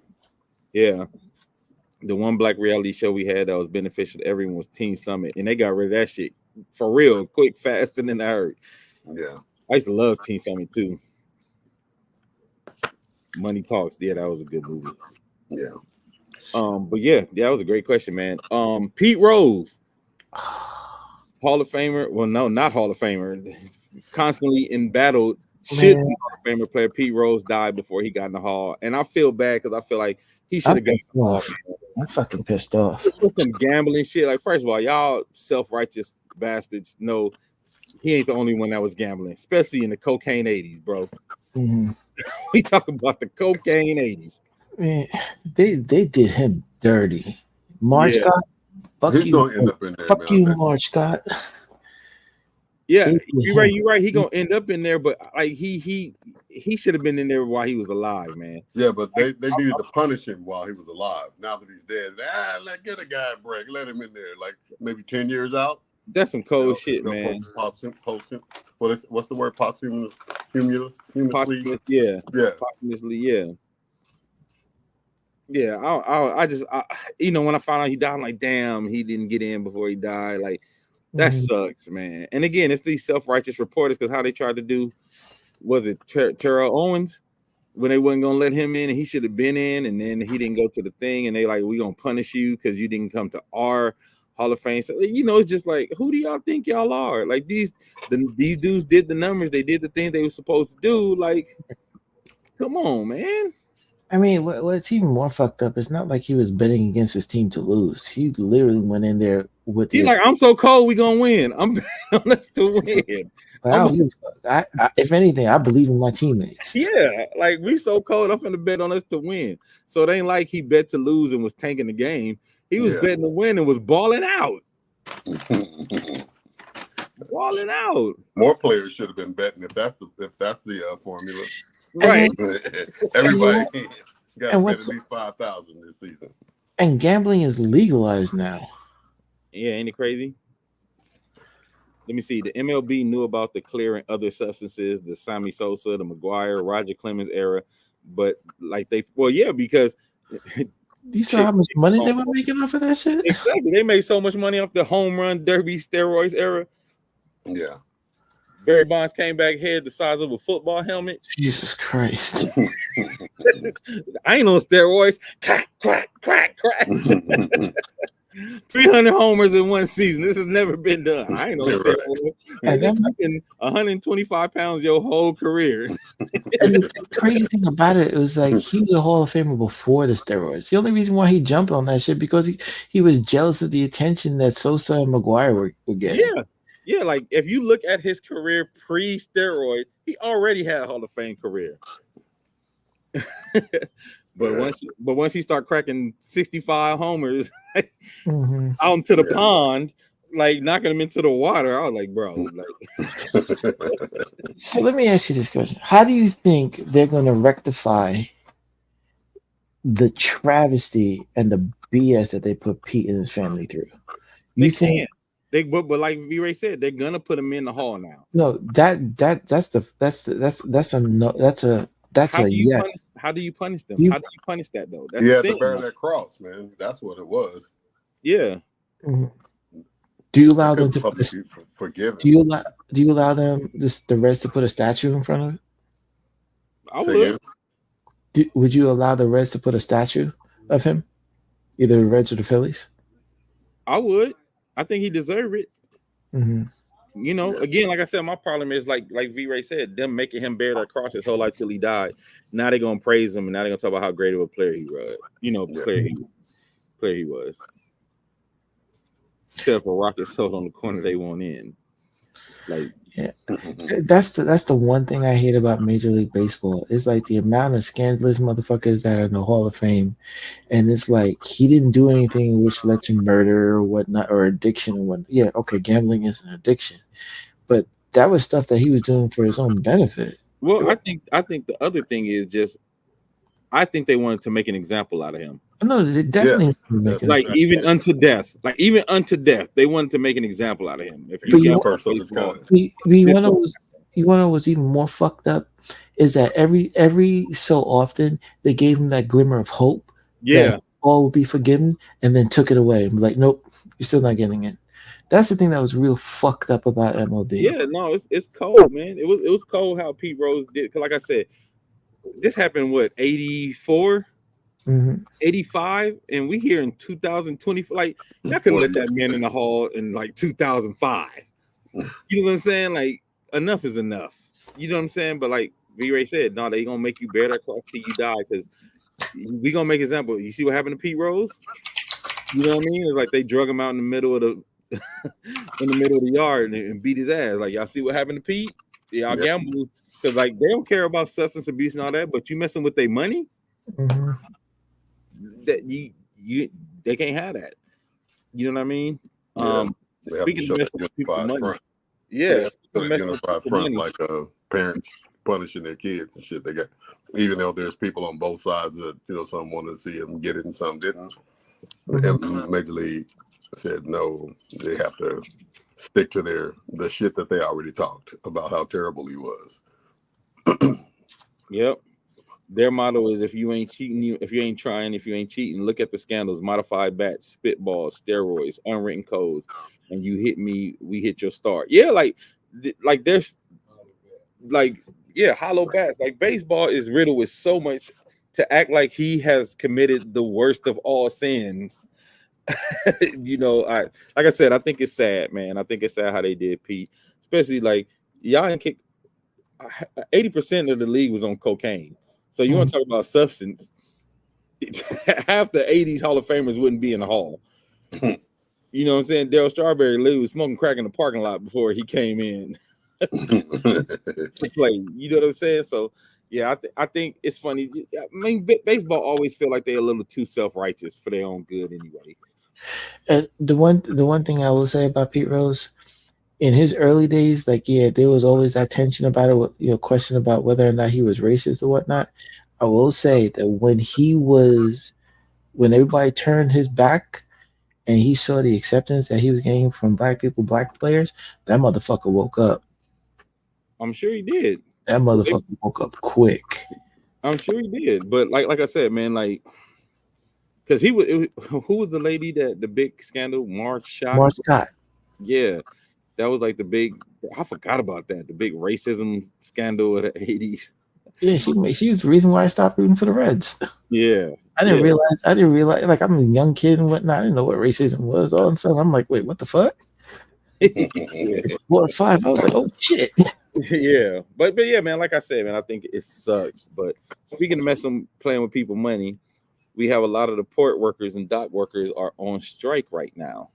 Yeah. The one Black reality show we had that was beneficial to everyone was Teen Summit, and they got rid of that shit for real, quick, fast, and then I heard. Yeah. I used to love Teen Summit too. Money Talks. Yeah, that was a good movie. Yeah. But yeah, that was a great question, man. Pete Rose. Hall of Famer. Well, no, not Hall of Famer. Constantly embattled. Should be Hall of Famer player. Pete Rose died before he got in the Hall, and I feel bad because I feel like he should have got off. I'm fucking pissed off. With some gambling shit. Like, first of all, y'all self-righteous bastards know he ain't the only one that was gambling, especially in the cocaine 80s, bro. We talk about the cocaine 80s. Man, they did him dirty. Marge Scott. He's gonna end up in there. Fuck you, Marge Scott. Yeah, you're right. He gonna end up in there, but like he should have been in there while he was alive, man. Yeah, but they needed to punish him while he was alive. Now that he's dead, get a guy a break. Let him in there, like maybe 10 years out. That's some cold shit, man. What's the word? Posthumous? Posthumously, yeah. Posthumously, yeah. Yeah, I just you know, when I found out he died, I'm like, damn, he didn't get in before he died. Like, that sucks, man. And again, it's these self-righteous reporters, because how they tried to do, was it Terrell Owens, when they wasn't gonna let him in, and he should have been in, and then he didn't go to the thing, and they like, we gonna punish you because you didn't come to our Hall of Fame. So, you know, it's just like, who do y'all think y'all are? Like, these dudes did the numbers, they did the thing they were supposed to do. Like, come on, man. I mean, what's even more fucked up, it's not like he was betting against his team to lose. He literally went in there with he's like, I'm so cold, we gonna win. I'm betting on us to win. If anything, I believe in my teammates. Yeah, like, we so cold, I'm finna bet on us to win. So it ain't like he bet to lose and was tanking the game. He was betting to win and was balling out. Balling out. More players should have been betting if that's the formula. Right. Everybody got to bet at least 5,000 this season. And gambling is legalized now. Yeah, ain't it crazy? Let me see. The MLB knew about the clear and other substances, the Sammy Sosa, the McGuire, Roger Clemens era, but like because you saw how much money they were making off of that shit? Exactly. They made so much money off the home run derby steroids era. Yeah. Barry Bonds came back head the size of a football helmet. Jesus Christ. I ain't on steroids. Crack, crack, crack, crack. 300 homers in one season. This has never been done. I ain't on steroids. And You've been 125 pounds your whole career. And the crazy thing about it was like he was a Hall of Famer before the steroids. The only reason why he jumped on that shit because he was jealous of the attention that Sosa and McGuire were getting. Yeah, like if you look at his career pre-steroid, he already had a Hall of Fame career. But once he start cracking 65 homers out into the pond, like knocking him into the water, I was like, bro. Like. So let me ask you this question: how do you think they're going to rectify the travesty and the BS that they put Pete and his family through? You think? But like V-Ray said, they're gonna put him in the hall now. No, that's a yes. How do you punish them? How do you punish that though? That's to bear that cross, man. That's what it was. Yeah. Mm-hmm. Do you allow them to forgive? Do you allow them the Reds to put a statue in front of it? I would. Would you allow the Reds to put a statue of him, either the Reds or the Phillies? I would. I think he deserved it. Mm-hmm. You know, again, like I said, my problem is like V-Ray said, them making him bear that cross his whole life till he died. Now they're gonna praise him, and now they're gonna talk about how great of a player he was. You know, player he was. Except for Rockets held on the corner they want in. Like, yeah, that's the one thing I hate about Major League Baseball is like the amount of scandalous motherfuckers that are in the Hall of Fame, and it's like he didn't do anything which led to murder or whatnot or addiction or what. Yeah, okay, gambling is an addiction, but that was stuff that he was doing for his own benefit. Well, I think the other thing is just I think they wanted to make an example out of him. No, they definitely like even unto death. Like even unto death, they wanted to make an example out of him. If you first of his kind. You want to was even more fucked up is that every so often they gave him that glimmer of hope. Yeah, all would be forgiven, and then took it away. And like, nope, you're still not getting it. That's the thing that was real fucked up about MLB. Yeah, no, it's cold, man. It was cold how Pete Rose did. Because like I said, this happened what 84. 85, and we here in 2020. Like, y'all couldn't let that man in the hall in like 2005. You know what I'm saying? Like, enough is enough. You know what I'm saying? But like V-Ray said, no, they gonna make you bear that cross till you die because we gonna make example. You see what happened to Pete Rose? You know what I mean? It's like they drug him out in the middle of the yard and beat his ass. Like, y'all see what happened to Pete? Y'all gamble because like they don't care about substance abuse and all that, but you messing with their money. That they can't have that. You know what I mean? Speaking of messing with people's money, unified front like parents punishing their kids and shit. They got, even though there's people on both sides that some wanted to see them get it and some didn't. And Major League said no, they have to stick to the shit that they already talked about how terrible he was. Yep. Their motto is if you ain't cheating, if you ain't trying, if you ain't cheating, look at the scandals, modified bats, spitballs, steroids, unwritten codes, and you hit me, we hit your start. Yeah, like there's hollow bats. Like baseball is riddled with so much to act like he has committed the worst of all sins. Like I said, I think it's sad, man. I think it's sad how they did Pete, especially like y'all ain't kick 80% of the league was on cocaine. So you want to talk about substance? Half the '80s Hall of Famers wouldn't be in the hall. You know what I'm saying? Darryl Strawberry Lee was smoking crack in the parking lot before he came in to play. You know what I'm saying? So yeah, I think it's funny. I mean, baseball always feel like they're a little too self-righteous for their own good anyway. The one thing I will say about Pete Rose, in his early days, there was always that tension about it, question about whether or not he was racist or whatnot. I will say that when everybody turned his back and he saw the acceptance that he was getting from black people, black players, that motherfucker woke up. I'm sure he did. That motherfucker woke up quick. I'm sure he did. But like I said, man, like, because who was the lady that the big scandal, Marge Scott? Marge Scott. Yeah. That was like the big. I forgot about that. The big racism scandal of the 80s. Yeah, she was the reason why I stopped rooting for the Reds. Yeah, I didn't realize. Like, I'm a young kid and whatnot. I didn't know what racism was. All of a sudden, I'm like, wait, what the fuck? yeah. 4 or 5. I was like, oh shit. Yeah, but yeah, man. Like I said, man, I think it sucks. But speaking of messing, playing with people money, we have a lot of the port workers and dock workers are on strike right now.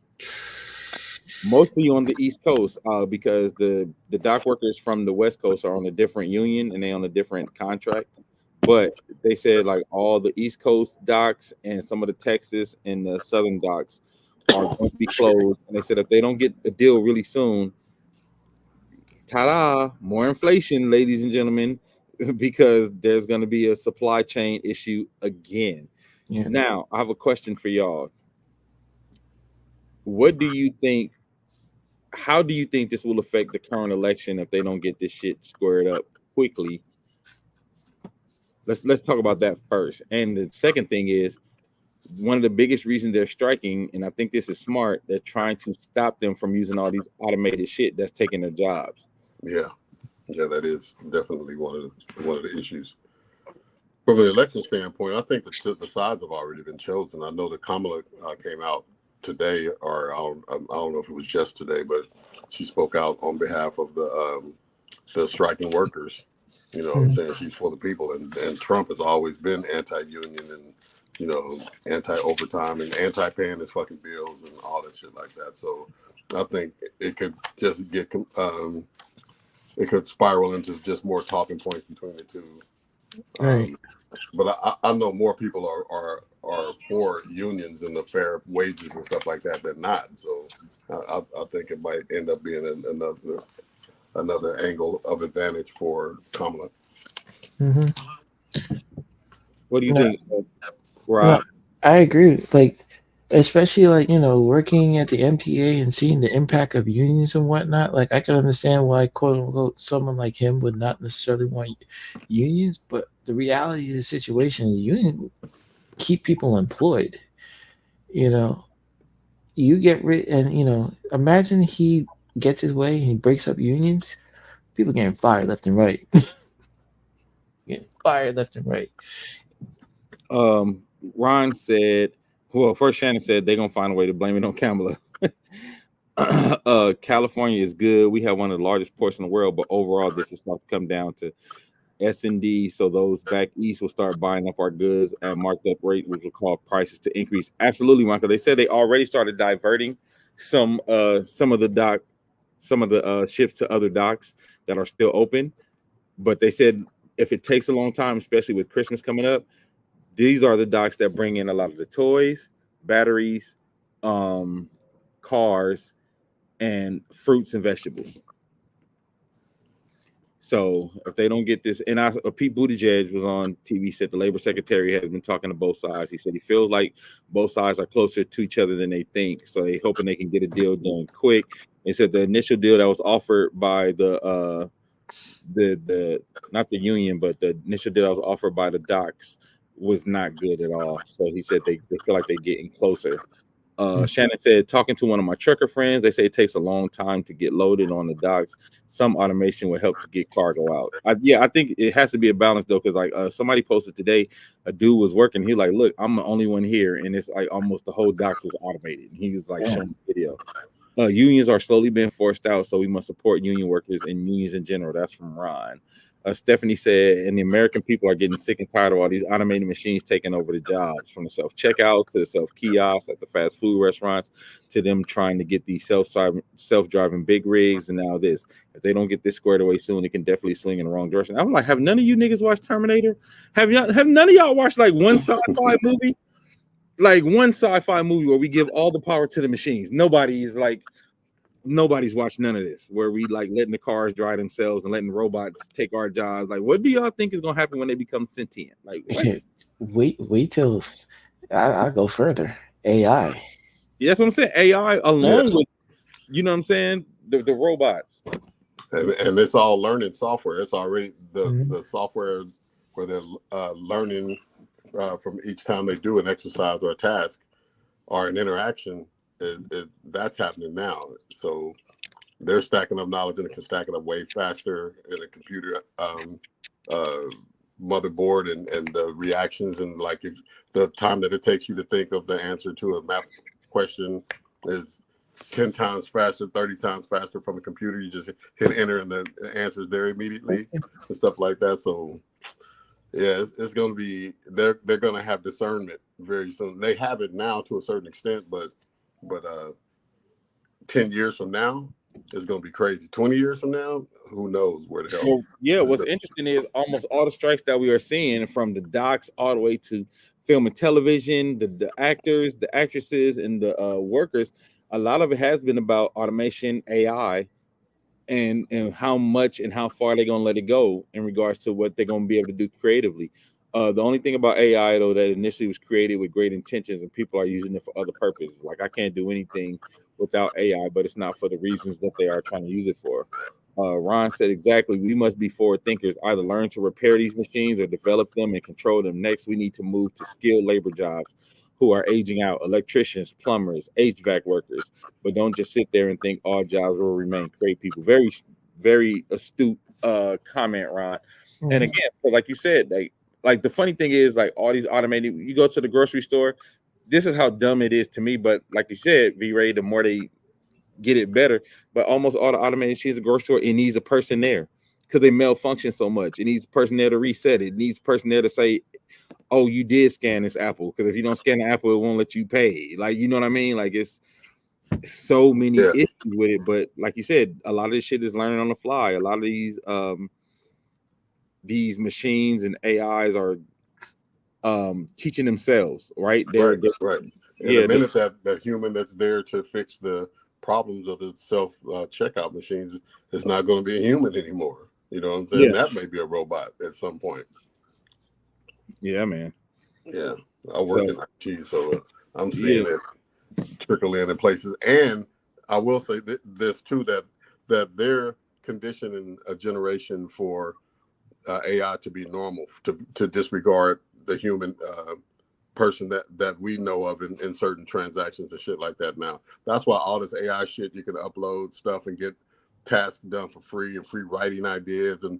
Mostly on the East Coast, because the dock workers from the West Coast are on a different union and they on a different contract. But they said like all the East Coast docks and some of the Texas and the Southern docks are going to be closed. And they said if they don't get a deal really soon, ta-da, more inflation, ladies and gentlemen, because there's going to be a supply chain issue again. Yeah. Now, I have a question for y'all. What do you think? How do you think this will affect the current election if they don't get this shit squared up quickly? Let's talk about that first. And the second thing is, one of the biggest reasons they're striking, and I think this is smart, they're trying to stop them from using all these automated shit that's taking their jobs. Yeah, that is definitely one of the issues. From an election standpoint, I think the sides have already been chosen. I know that Kamala came out today, or I don't know if it was just today, but she spoke out on behalf of the striking workers. You know, saying she's for the people, and Trump has always been anti-union and, you know, anti-overtime and anti-paying his fucking bills and all that shit like that. So I think it could just get it could spiral into just more talking points between the two. Right. But I know more people are for unions and the fair wages and stuff like that than not. So I think it might end up being another angle of advantage for Kamala. Mm-hmm. What do you think, Rob? No, I agree. Like, especially like, working at the MTA and seeing the impact of unions and whatnot. Like, I can understand why, quote unquote, someone like him would not necessarily want unions. But the reality of the situation is, unions keep people employed. You get rid, and imagine he gets his way and he breaks up unions. People getting fired left and right. Getting fired left and right. Ron said, well, first Shannon said they're gonna find a way to blame it on Kamala. California is good. We have one of the largest ports in the world, but overall, this will start to come down to S&D. So those back east will start buying up our goods at marked up rate, which will cause prices to increase. Absolutely, Michael. They said they already started diverting some of the ships to other docks that are still open. But they said if it takes a long time, especially with Christmas coming up, these are the docks that bring in a lot of the toys, batteries, cars, and fruits and vegetables. So if they don't get this, and Pete Buttigieg was on TV, said the labor secretary has been talking to both sides. He said he feels like both sides are closer to each other than they think. So they hoping they can get a deal done quick. He said the initial deal that was offered by the not the union, but the initial deal that was offered by the docks was not good at all. So he said they feel like they're getting closer. Shannon said, talking to one of my trucker friends, they say it takes a long time to get loaded on the docks. Some automation will help to get cargo out. I think it has to be a balance though, because like somebody posted today, a dude was working. He like, look, I'm the only one here, and it's like almost the whole dock was automated. He was like showing the video. Unions are slowly being forced out, so we must support union workers and unions in general. That's from Ron. Stephanie said, and the American people are getting sick and tired of all these automated machines taking over the jobs, from the self-checkouts to the self-kiosks at the fast food restaurants, to them trying to get these self-driving big rigs, and now this. If they don't get this squared away soon, it can definitely swing in the wrong direction. I'm like, have none of you niggas watched Terminator? Have none of y'all watched like one sci-fi movie? Like one sci-fi movie where we give all the power to the machines. Nobody's watched none of this, where we like letting the cars drive themselves and letting robots take our jobs. Like, what do y'all think is gonna happen when they become sentient? Like, what? wait till I go further. AI. Yeah, that's what I'm saying. AI along with, you know what I'm saying, the robots. And it's all learning software. It's already the software where they're learning from each time they do an exercise or a task or an interaction. That's happening now. So they're stacking up knowledge and it can stack it up way faster in a computer motherboard, and the reactions, and like if the time that it takes you to think of the answer to a math question is 10 times faster, 30 times faster from a computer. You just hit enter and the answer is there immediately and stuff like that. So yeah, it's going to be, they're going to have discernment very soon. They have it now to a certain extent, but 10 years from now, it's going to be crazy. 20 years from now, who knows where the hell. Well, yeah, what's interesting is almost all the strikes that we are seeing, from the docs all the way to film and television, the actors, the actresses, and the workers, a lot of it has been about automation, AI, and how much and how far they're going to let it go in regards to what they're going to be able to do creatively. The only thing about AI, though, that initially was created with great intentions and people are using it for other purposes. Like, I can't do anything without AI, but it's not for the reasons that they are trying to use it for. Ron said exactly, we must be forward thinkers, either learn to repair these machines or develop them and control them. Next, we need to move to skilled labor jobs who are aging out, electricians, plumbers, HVAC workers, but don't just sit there and think all jobs will remain. Create people. Very, very astute comment, Ron. Mm-hmm. And again, like you said, like the funny thing is, like, all these automated, you go to the grocery store, this is how dumb it is to me, but like you said, V-Ray, the more they get it better, but almost all the automated machines at the grocery store, it needs a person there because they malfunction so much. It needs a person there to reset it. It needs a person there to say, oh, you did scan this apple, because if you don't scan the apple, it won't let you pay. Like, you know what I mean? Like, it's so many issues with it, but like you said, a lot of this shit is learning on the fly. A lot of these machines and AIs are teaching themselves, right? Right. And the minute that human that's there to fix the problems of the self checkout machines is not going to be a human anymore. You know what I'm saying? Yeah. That may be a robot at some point. Yeah, man. Yeah, I work in IT, so I'm seeing it trickle in places. And I will say this too, that they're conditioning a generation for AI to be normal, to disregard the human person that we know of in certain transactions and shit like that. Now, that's why all this AI shit, you can upload stuff and get tasks done for free, and free writing ideas, and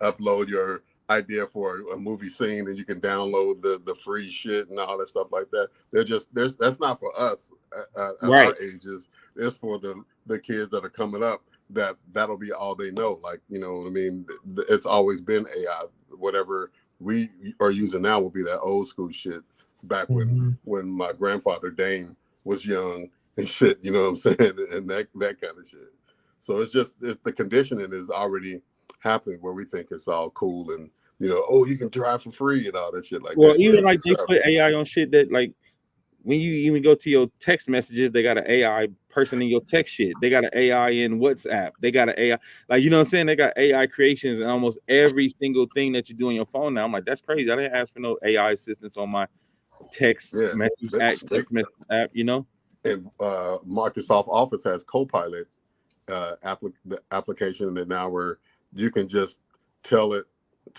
upload your idea for a movie scene and you can download the free shit and all that stuff like that. That's not for us at our ages. It's for the kids that are coming up, that'll be all they know. Like, you know what I mean? It's always been AI. Whatever we are using now will be that old school shit back when my grandfather Dane was young and shit, you know what I'm saying? And that kind of shit. So it's the conditioning is already happening where we think it's all cool and, oh, you can drive for free and all that shit like that. Well, even like they put AI on shit that, like, when you even go to your text messages, they got an AI person in your text shit. They got an AI in WhatsApp. They got an AI, like, you know what I'm saying? They got AI creations in almost every single thing that you do on your phone now. I'm like, that's crazy. I didn't ask for no AI assistance on my text message app, you know? And Microsoft Office has Copilot the application, and now where you can just tell it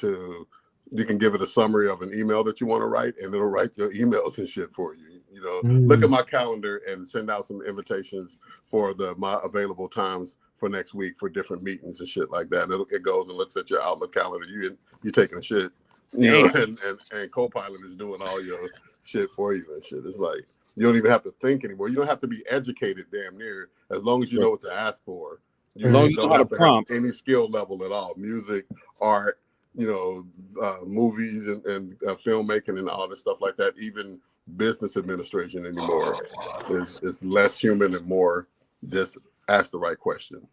you can give it a summary of an email that you want to write, and it'll write your emails and shit for you. Look at my calendar and send out some invitations for my available times for next week for different meetings and shit like that. And it goes and looks at your Outlook calendar. You taking a shit, and Copilot is doing all your shit for you and shit. It's like you don't even have to think anymore. You don't have to be educated, damn near, as long as you know what to ask for. As long as you don't have to prompt any skill level at all. Music, art, movies and filmmaking and all this stuff like that. Even business administration anymore is less human and more just ask the right question.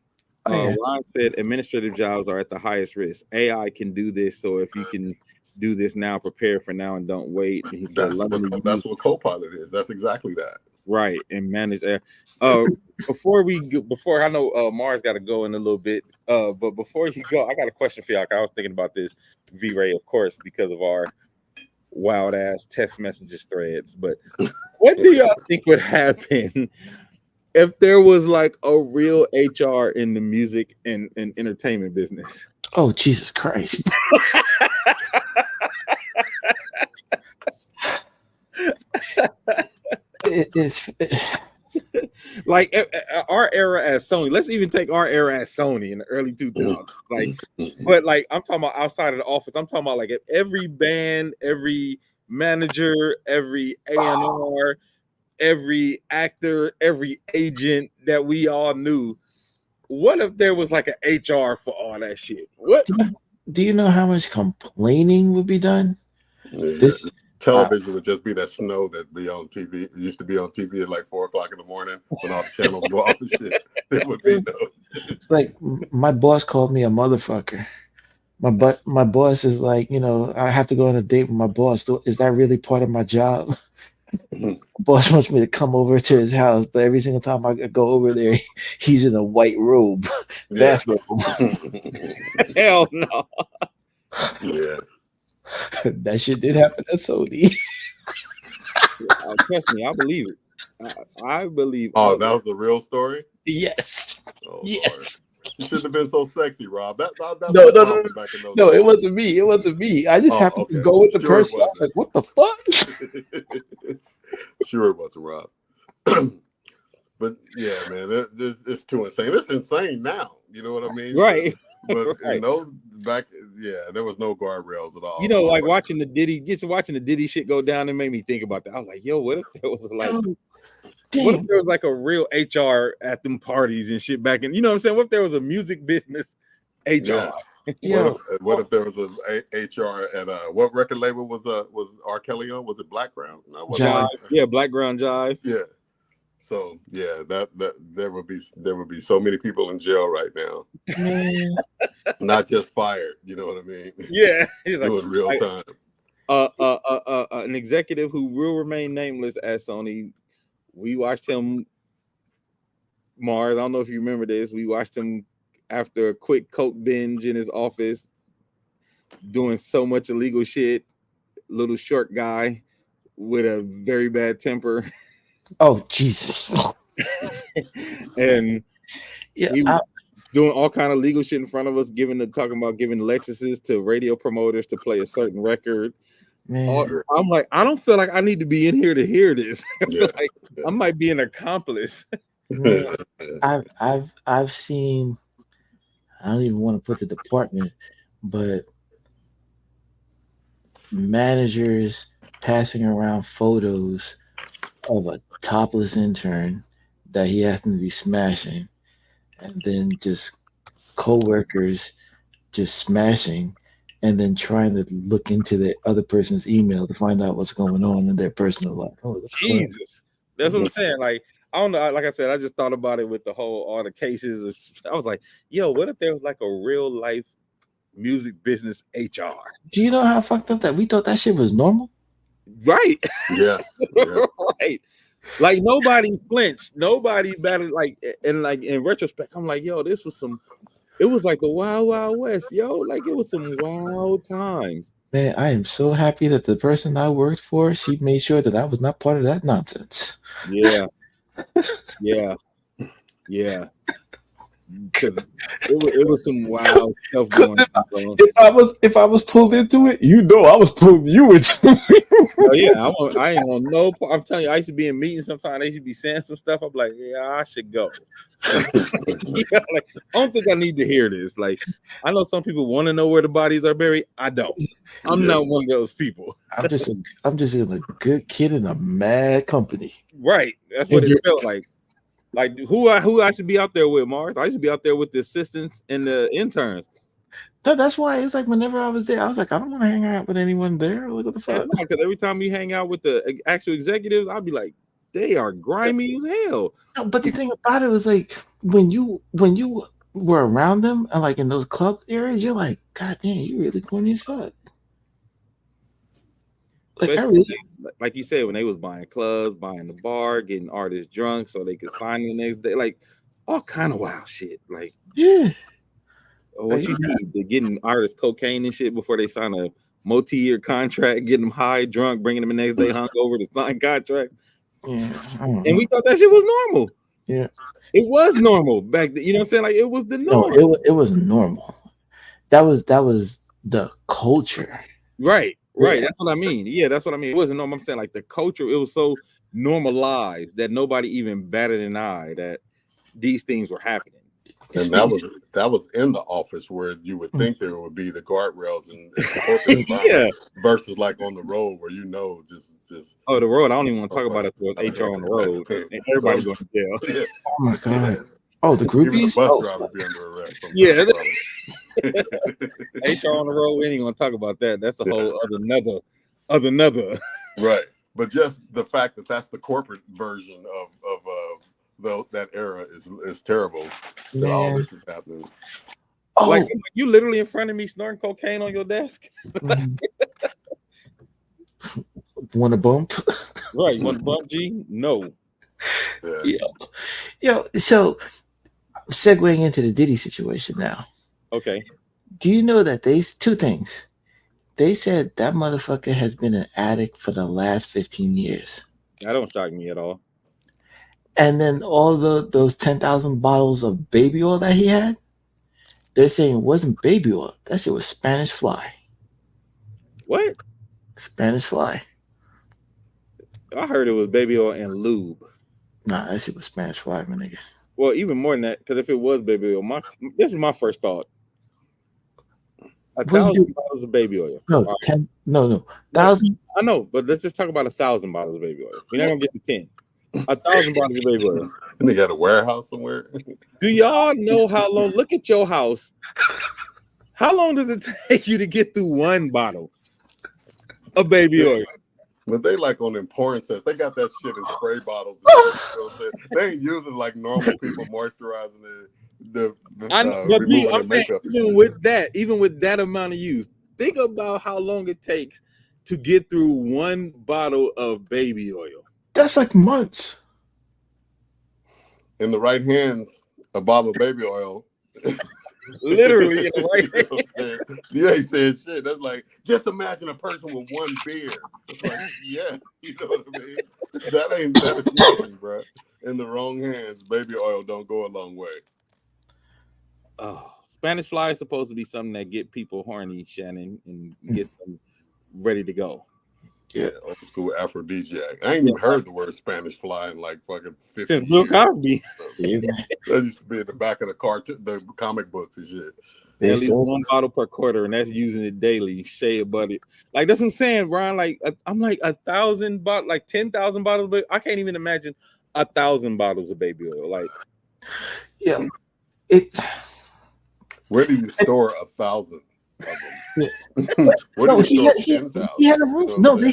Ron said administrative jobs are at the highest risk. AI can do this, so if you can do this now, prepare for now and don't wait. And he said, that's what Copilot is. That's exactly that. Right, and manage. Before I know Mars got to go in a little bit, but before you go, I got a question for y'all. I was thinking about this, V-Ray, of course, because of our wild ass text messages threads. But what do y'all think would happen if there was like a real HR in the music and entertainment business? Oh, Jesus Christ. Like our era as Sony. Let's even take our era as Sony in the early 2000s. Like, but like I'm talking about outside of the office. I'm talking about like every band, every manager, every A&R, every actor, every agent that we all knew. What if there was like an HR for all that shit? What? Do you know how much complaining would be done? Yeah. This Television would just be that snow that be on TV. It used to be on TV at like 4:00 in the morning when all the channels go off and shit. It would be like my boss called me a motherfucker. My boss is like, I have to go on a date with my boss. Is that really part of my job? Boss wants me to come over to his house, but every single time I go over there, he's in a white robe, bathrobe. Hell no. Yeah. That shit did happen at Sony. Trust me, I believe it. I believe. Oh, that was a real story? Yes. Oh, yes. Lord. You shouldn't have been so sexy, Rob. That's No. back in those days. It wasn't me. It wasn't me. I just happened to go with the person. I was like, what the fuck? Sure it wasn't, Rob. But yeah, man, it's too insane. It's insane now. You know what I mean? Right. But right. in those back, there was no guardrails at all. You know, like watching the Diddy shit go down and made me think about that. I was like, yo, what if there was like, what if there was like a real HR at them parties and shit back in, you know what I'm saying? What if there was a music business HR? Yeah. What if there was a HR at what record label was R. Kelly on? Was it Blackground? No, Jive. Yeah, Blackground Jive. Yeah. So that there would be so many people in jail right now. Not just fired, you know what I mean? Yeah. It was real time. An executive who will remain nameless at Sony. We watched him, Mars. I don't know if you remember this. We watched him after a quick coke binge in his office, doing so much illegal shit. Little short guy with a very bad temper. Oh Jesus! And yeah, he was doing all kind of legal shit in front of us, talking about giving Lexuses to radio promoters to play a certain record. Man. I'm like, I don't feel like I need to be in here to hear this. I feel like I might be an accomplice. Man, I've seen. I don't even want to put the department, but managers passing around photos of a topless intern that he happened to be smashing, and then just co-workers just smashing, and then trying to look into the other person's email to find out what's going on in their personal life. Oh, Jesus, that's what I'm saying. Like, I don't know. Like I said, I just thought about it with all the cases. I was like, yo, what if there was like a real life music business HR? Do you know how fucked up that we thought that shit was normal? Right. Yeah. Right. Like nobody flinched. Nobody batted. Like in retrospect, I'm like, yo, this was it was like the Wild Wild West, yo. Like it was some wild times. Man, I am so happy that the person I worked for, she made sure that I was not part of that nonsense. Yeah. Yeah. Because it was some wild stuff going on. If I was pulled into it, I was pulling you into it. Oh yeah, I ain't on no. I'm telling you, I used to be in meetings sometimes. They used to be saying some stuff. I'm like, yeah, I should go. Like, I don't think I need to hear this. Like, I know some people want to know where the bodies are buried. I don't. I'm not one of those people. I'm just a good kid in a mad company. Right. That's what it felt like. Like who I should be out there with, Mars? I should be out there with the assistants and the interns. That's why it's like whenever I was there, I was like, I don't want to hang out with anyone there. Look what the fuck. Because every time we hang out with the actual executives, I'd be like, they are grimy as hell. No, but the thing about it was like when you were around them and like in those club areas, you're like, God damn, you really corny as fuck. Like like you said, when they was buying clubs, buying the bar, getting artists drunk so they could sign the next day, like all kind of wild shit. Like, yeah, what you need? They're getting artists cocaine and shit before they sign a multi-year contract, getting them high, drunk, bringing them the next day hungover to sign contract. Yeah, and we thought that shit was normal. Yeah, it was normal back then. You know what I'm saying? Like it was the norm. No, it was normal. That was the culture. Right. That's what I mean. Yeah, that's what I mean. It wasn't normal. I'm saying like the culture. It was so normalized that nobody even batted an eye that these things were happening. And that was in the office where you would think there would be the guardrails and corporate environment versus like on the road where just the road. I don't even want to talk about it. So HR on the road and everybody going to jail. Yeah. Oh my god! Oh, the groupies. Even the bus driver be under arrest. Yeah. HR on the road. We ain't gonna talk about that. That's a whole other. Right. But just the fact that that's the corporate version of that era is terrible. That all this is happening. Oh, like you literally in front of me snorting cocaine on your desk. Want a bump? Right. You want to bump, G? No. Yo, so segueing into the Diddy situation now. Okay. Do you know that two things? They said that motherfucker has been an addict for the last 15 years. That don't shock me at all. And then all those 10,000 bottles of baby oil that he had, they're saying it wasn't baby oil. That shit was Spanish fly. What? Spanish fly. I heard it was baby oil and lube. Nah, that shit was Spanish fly, my nigga. Well, even more than that, because if it was baby oil, this is my first thought. 1,000 bottles of baby oil. No, right. 10. No, 1,000. I know, but let's just talk about 1,000 bottles of baby oil. We're not gonna get to 10. 1,000 bottles of baby oil. And they got a warehouse somewhere. Do y'all know how long? Look at your house. How long does it take you to get through one bottle of baby oil? But they like on them porn sets. They got that shit in spray bottles. They ain't using like normal people moisturizing it. I'm saying, even with that amount of use, think about how long it takes to get through one bottle of baby oil. That's like months. In the right hands, a bottle of baby oil. Literally in the right hands. You ain't saying shit. That's like, just imagine a person with one beer. It's like, yeah, you know what I mean? That is nothing, bro. In the wrong hands, baby oil don't go a long way. Oh, Spanish fly is supposed to be something that get people horny, Shannon, and gets them ready to go. Yeah, old school aphrodisiac. I ain't even heard the word Spanish fly in like fucking 50 Since Bill years. Cosby. That used to be in the back of the comic books and shit. At least one bottle per quarter, and that's using it daily. Shea butter. Like that's what I'm saying, Brian. Like I'm like 1,000 bottles, like 10,000 bottles, but I can't even imagine 1,000 bottles of baby oil. Like, yeah, where do you store 1,000 of them? No, he had a room. No, he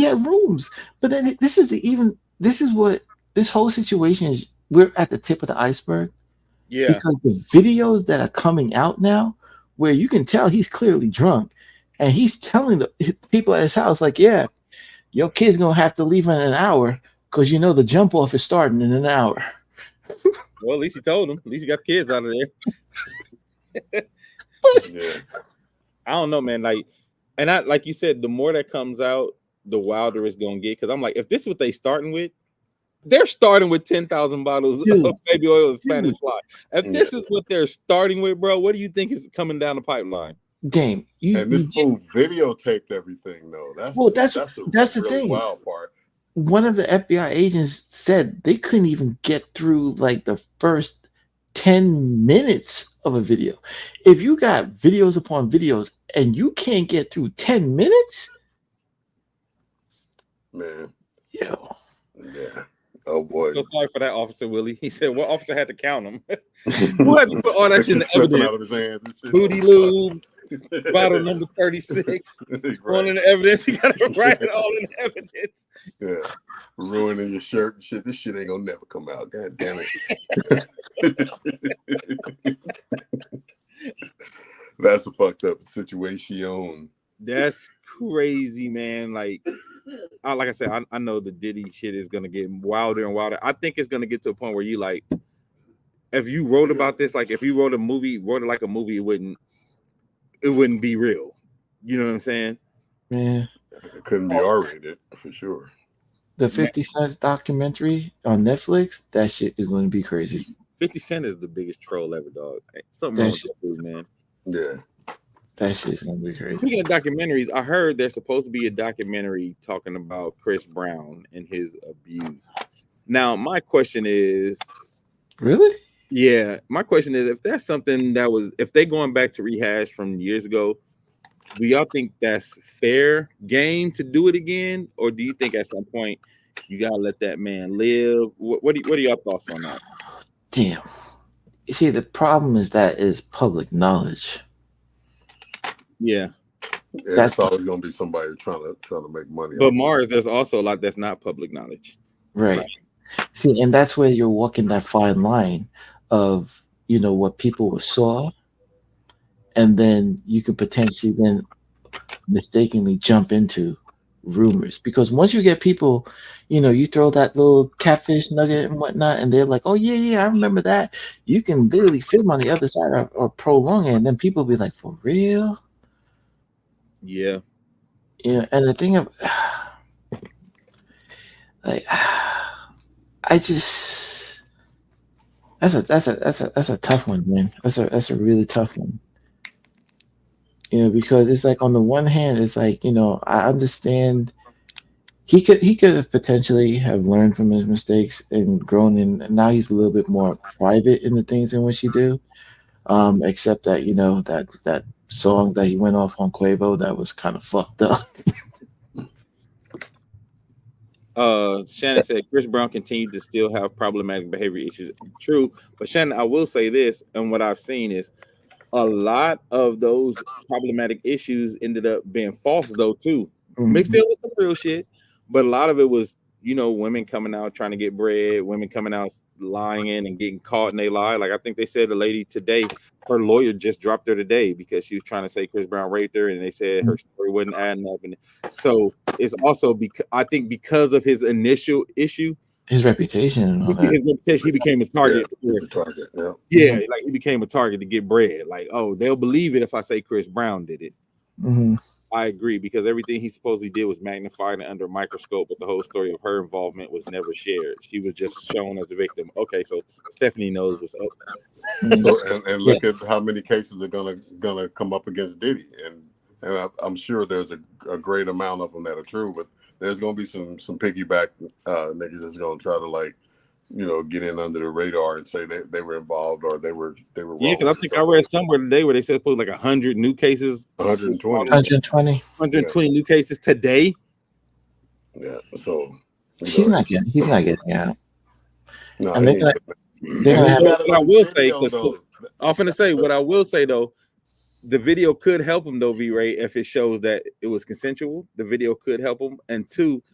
had rooms. But then this is what this whole situation is. We're at the tip of the iceberg. Yeah. Because the videos that are coming out now, where you can tell he's clearly drunk, and he's telling the people at his house, like, yeah, your kid's gonna have to leave in an hour because you know the jump off is starting in an hour. Well, at least he told him. At least he got the kids out of there. Yeah. I don't know, man. Like you said, the more that comes out, the wilder it's gonna get. Because I'm like, if this is what they starting with, they're starting with 10,000 bottles of baby oil and Spanish fly. If this is what they're starting with, bro, what do you think is coming down the pipeline? Game. And this fool videotaped everything, though. That's the really thing. Wild part. One of the FBI agents said they couldn't even get through like the first 10 minutes of a video. If you got videos upon videos and you can't get through 10 minutes, man. Yo. Yeah. Oh boy. So sorry for that, Officer Willie. He said, "What officer had to count him? Who had to put all that shit in the evidence? Out of his hands and shit. Booty lube, bottle number 36, on in the evidence. He got to write it all in the evidence. Yeah, ruining your shirt and shit. This shit ain't gonna never come out. God damn it. That's a fucked up situation. That's crazy, man. Like I said, I know the Diddy shit is gonna get wilder and wilder. I think it's gonna get to a point where you like, if you wrote about this, like if you wrote it like a movie, it wouldn't be real. You know what I'm saying? Yeah. It couldn't be R-rated for sure. The 50 Cent documentary on Netflix, that shit is going to be crazy. 50 Cent is the biggest troll ever, dog. Something wrong with that dude, man. Yeah. That shit's gonna be crazy. Speaking of documentaries, I heard there's supposed to be a documentary talking about Chris Brown and his abuse. Now, my question is, Really? yeah, my question is, if that's something that was, if they going back to rehash from years ago, do y'all think that's fair game to do it again, or do you think at some point you gotta let that man live? What are your thoughts on that? Damn. You see, the problem is that is public knowledge. Yeah, It's always gonna be somebody trying to make money. but Mars, there's also a lot that's not public knowledge. Right. See, and that's where you're walking that fine line of, you know, what people saw, and then you could potentially then mistakenly jump into rumors. Because once you get people, you know, you throw that little catfish nugget and whatnot, and they're like, oh, yeah, I remember that. You can literally film on the other side or prolong it, and then people be like, for real? Yeah. Yeah, and the thing of, like, I just that's a tough one, man. That's a really tough one. You know, because it's like on the one hand, it's like, you know, I understand he could have potentially have learned from his mistakes and grown in, and now he's a little bit more private in the things in which he do. Except that, you know, that song that he went off on Quavo, that was kind of fucked up. Shannon said Chris Brown continued to still have problematic behavior issues. True, but Shannon, I will say this, and what I've seen is a lot of those problematic issues ended up being false, though, too. Mixed in with some real shit, but a lot of it was, you know, women coming out trying to get bread, women coming out lying in and getting caught in they lie. Like I think they said the lady today, her lawyer just dropped her today because she was trying to say Chris Brown raped her, and they said her story wasn't adding up. And so it's also because I think because of his initial issue, his reputation and all that. his reputation, he became a target. Yeah, he's a target. Yeah. Yeah, like he became a target to get bread. Like, oh, they'll believe it if I say Chris Brown did it. Mm-hmm. I agree, because everything he supposedly did was magnified and under a microscope, but the whole story of her involvement was never shared. She was just shown as a victim. Okay, so Stephanie knows what's up. So, and look at how many cases are gonna come up against Diddy, and I'm sure there's a great amount of them that are true, but there's gonna be some piggyback niggas that's gonna try to, like, you know, get in under the radar and say they were involved or they were Yeah, because I think I read somewhere today where they said put like 100 new cases, 120 new cases today. Yeah, so he's not getting out. No, And they're gonna have, What I will say, I'm finna say what I will say though, the video could help him though, V-Ray, if it shows that it was consensual. The video could help him. And two,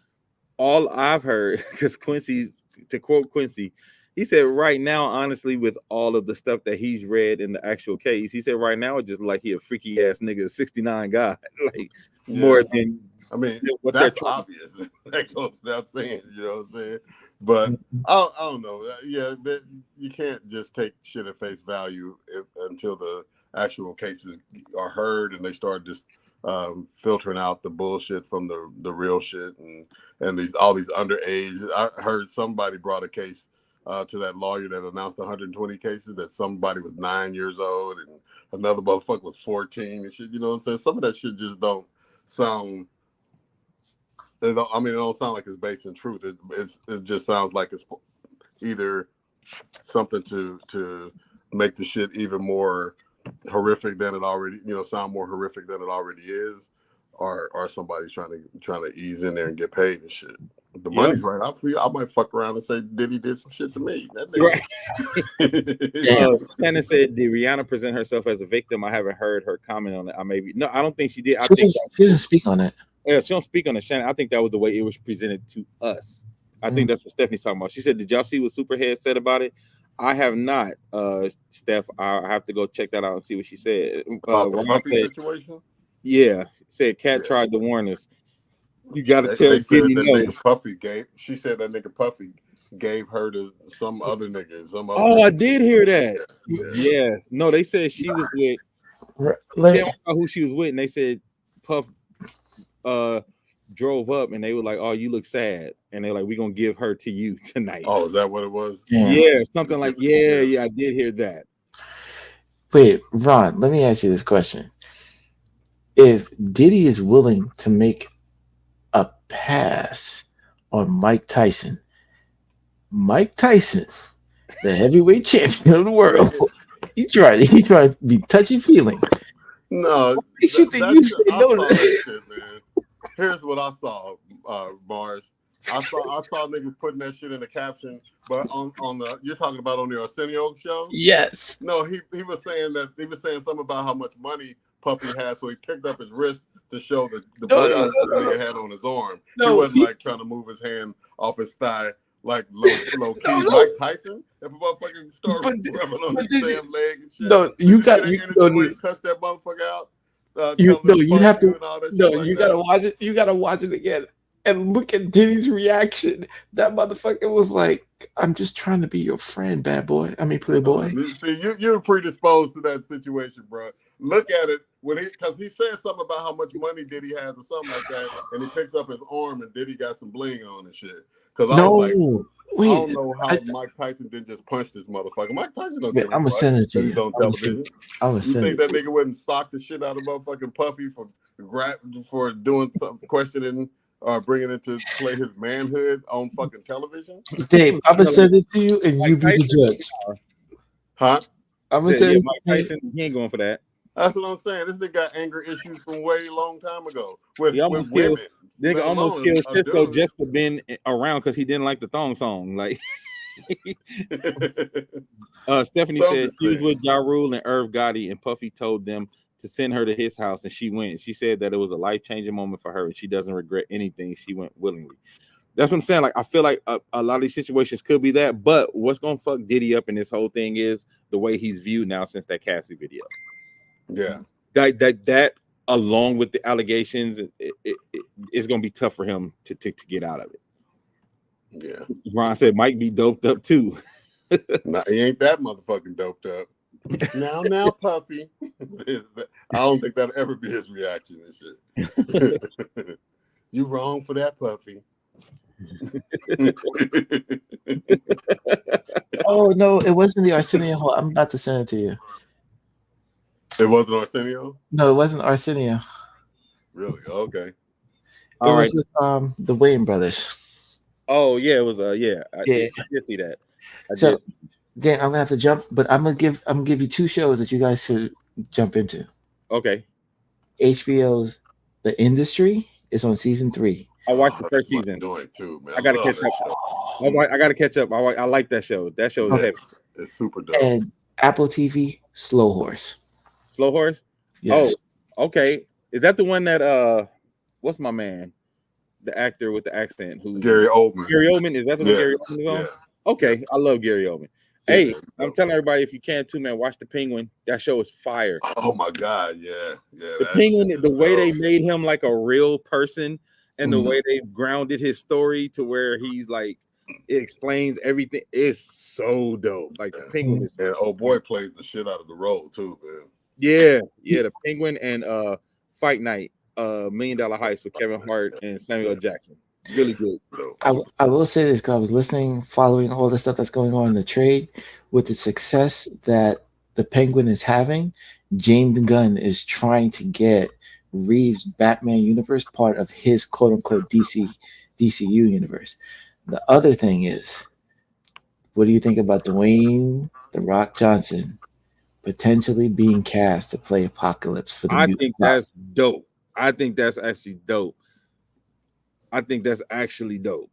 all I've heard, because Quincy, to quote Quincy, he said right now, honestly, with all of the stuff that he's read in the actual case, he said right now it's just like he a freaky ass nigga, 69 guy, like more than. I mean, what that's obvious. That goes without saying, you know what I'm saying? But I don't know. Yeah, you can't just take shit at face value until the actual cases are heard and they start just filtering out the bullshit from the real shit and all these underage. I heard somebody brought a case to that lawyer that announced 120 cases that somebody was 9 years old and another motherfucker was 14 and shit. You know what I'm saying? Some of that shit just don't sound. It don't sound like it's based in truth. It just sounds like it's either something to make the shit even more horrific than it already, you know, sound more horrific than it already is, or somebody's trying to ease in there and get paid and shit. The money's right out for you. I might fuck around and say Diddy did some shit to me. That right. Shannon said, did Rihanna present herself as a victim? I haven't heard her comment on it. I don't think she did. She doesn't speak on it. Yeah, she don't speak on it, Shannon. I think that was the way it was presented to us. I think that's what Stephanie's talking about. She said, did y'all see what Superhead said about it? I have not, Steph. I have to go check that out and see what she said. The Puffy situation? Yeah, said Cat tried to warn us. You got to tell Diddy nigga Puffy gave. She said that nigga Puffy gave her to some other nigga. I did hear that. Yes. No, they said she was with. They don't know who she was with, and they said Puff drove up and they were like, oh, you look sad, and they're like, we're gonna give her to you tonight. Oh, is that what it was? Yeah, something like I did hear that. Wait, Ron, let me ask you this question. if Diddy is willing to make a pass on Mike Tyson, the heavyweight champion of the world, he tried to be touchy feeling. No, Makes you think that's you just, say I no saw to that shit, man. Here's what I saw, Mars. I saw niggas putting that shit in the caption, but on the you're talking about on the Arsenio show. Yes. No, he was saying something about how much money Puffy had, so he picked up his wrist to show the No, bling no, the no, nigga had on his arm. He no, wasn't like trying to move his hand off his thigh like low key. no. Mike Tyson, if a motherfucker start But, rubbing on but his did damn leg and shit. no, Did you see that interview where he cussed that motherfucker out? Telling him you fuck have you to and all that no, shit like you that. gotta watch it. You gotta watch it again and look at Diddy's reaction. That motherfucker was like, "I'm just trying to be your friend, bad boy. I mean, playboy." See, you're predisposed to that situation, bro. Look at it because he said something about how much money Diddy has or something like that, and he picks up his arm and Diddy got some bling on and shit. Because I was like, Wait, I don't know how Mike Tyson didn't just punch this motherfucker. Mike Tyson don't give a I'm gonna fuck send it to that he's you. on television. I'm gonna You send think it. that nigga wouldn't sock the shit out of motherfucking Puffy for doing something, questioning or bringing it to play his manhood on fucking television? Dave, I'm gonna send it to you, and you Mike be the Tyson, judge. Huh? I'm gonna yeah, send it Mike to you. Tyson, he ain't going for that. That's what I'm saying. This nigga got anger issues from way long time ago with He almost women. killed. Nigga let almost alone killed a Cisco dude. just for being around because he didn't like the thong song. Like Stephanie So I'm said just she was saying. with Ja Rule and Irv Gotti, and Puffy told them to send her to his house, and she went. She said that it was a life-changing moment for her, and she doesn't regret anything. She went willingly. That's what I'm saying. Like I feel like a lot of these situations could be that, but what's gonna fuck Diddy up in this whole thing is the way he's viewed now since that Cassie video. Yeah. That along with the allegations, it's gonna be tough for him to get out of it. Yeah. Ron said Mike be doped up too. Nah, he ain't that motherfucking doped up. Now, Puffy. I don't think that'll ever be his reaction and shit. You wrong for that, Puffy. Oh no, it wasn't the Arsenio Hall. I'm about to send it to you. It wasn't Arsenio? No, it wasn't Arsenio. Really? Okay. All right. It was with the Wayne brothers. Oh yeah, it was I did see that. Dan, I'm gonna have to jump, but I'm gonna give you two shows that you guys should jump into. Okay. HBO's The Industry is on season 3. I watched the first season. Doing too, man. I gotta catch up. I gotta catch up. I like that show. That show is heavy. It's super dope. And Apple TV, Slow Horse. Slow Horse? Yes. Oh, okay. Is that the one that what's my man? The actor with the accent who Gary Oldman. Gary Oldman? Is that the one Gary Oldman is on? Yeah. Okay, I love Gary Oldman. Hey, I'm telling everybody, if you can too, man, watch The Penguin. That show is fire. Oh my God, yeah. The Penguin, the way they made him like a real person, and the way they grounded his story to where he's like, it explains everything. It's so dope. Like The Penguin is, and oh boy plays the shit out of the role too, man. Yeah, The Penguin and Fight Night, $1 Million Heist with Kevin Hart and Samuel L. Jackson. Really good. I will say this because I was listening, following all the stuff that's going on in the trade with the success that the Penguin is having. James Gunn is trying to get Reeves' Batman universe part of his quote unquote DCU universe. The other thing is, what do you think about Dwayne "The Rock" Johnson potentially being cast to play Apocalypse for the I think that's dope. I think that's actually dope.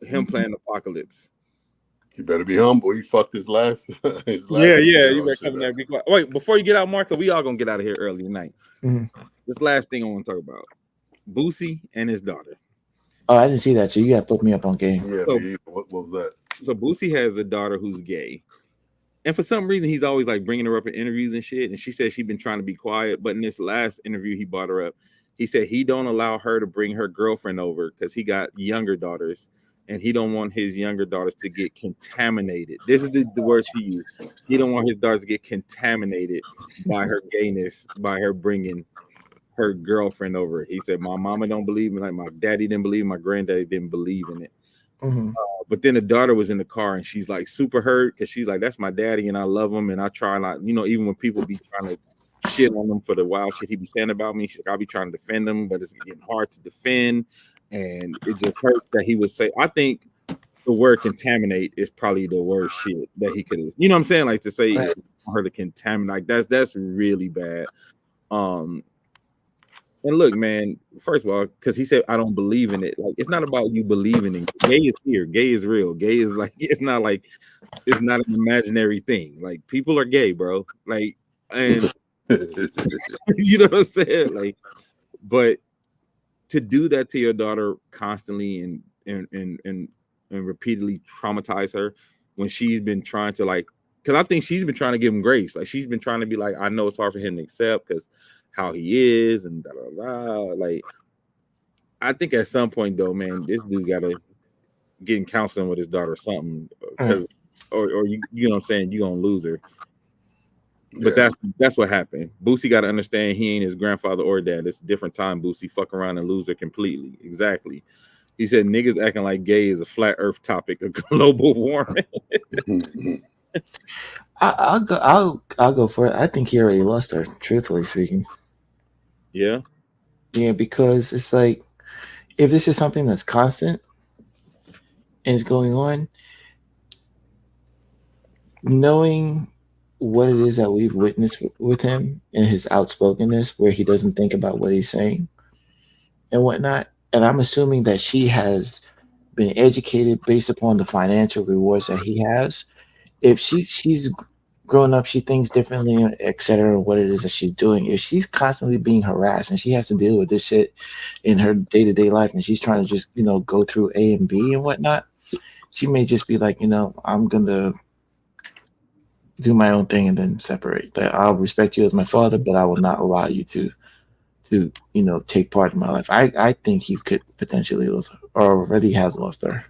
Him playing Apocalypse. He better be humble. He fucked his last. Yeah. You better come there. Be quiet. Wait, before you get out, Marco, we all gonna get out of here early tonight. This last thing I want to talk about: Boosie and his daughter. Oh, I didn't see that. So you got to put me up on game. Yeah. What was that? So Boosie has a daughter who's gay, and for some reason he's always like bringing her up in interviews and shit. And she said she's been trying to be quiet, but in this last interview he brought her up. He said he don't allow her to bring her girlfriend over because he got younger daughters, and he don't want his younger daughters to get contaminated. This is the words he used. He don't want his daughters to get contaminated by her gayness, by her bringing her girlfriend over. He said, my mama don't believe in it, like my daddy didn't believe, my granddaddy didn't believe in it. But then the daughter was in the car and she's like super hurt because she's like, that's my daddy and I love him and I try not, even when people be trying to shit on him for the wild shit he be saying about me. She's like, I'll be trying to defend him, but it's getting hard to defend. And it just hurts that he would say, I think the word contaminate is probably the worst shit that he could have, you know what I'm saying? Like to say her to contaminate, like that's really bad. And look, man, first of all, because he said I don't believe in it. Like, it's not about you believing in it. Gay is here, gay is real, gay is like it's not an imaginary thing. Like, people are gay, bro. Like, and you know what I'm saying? Like, but to do that to your daughter constantly and repeatedly traumatize her when she's been trying to, like, because I think she's been trying to give him grace. Like, she's been trying to be like, I know it's hard for him to accept because how he is and blah, blah, blah. Like, I think at some point though, man, this dude gotta get in counseling with his daughter or something, because or you know what I'm saying, you gonna lose her. But that's what happened. Boosie got to understand he ain't his grandfather or dad. It's a different time. Boosie fuck around and lose her completely. Exactly. He said niggas acting like gay is a flat earth topic of global warming. I'll go for it. I think he already lost her, truthfully speaking. Yeah, because it's like, if this is something that's constant and it's going on, knowing what it is that we've witnessed with him and his outspokenness, where he doesn't think about what he's saying and whatnot, and I'm assuming that she has been educated based upon the financial rewards that he has. If she's growing up, she thinks differently, etc. What it is that she's doing. If she's constantly being harassed and she has to deal with this shit in her day-to-day life, and she's trying to just go through A and B and whatnot, she may just be like, I'm gonna do my own thing and then separate. That I'll respect you as my father, but I will not allow you to take part in my life. I think he could potentially lose her, or already has lost her.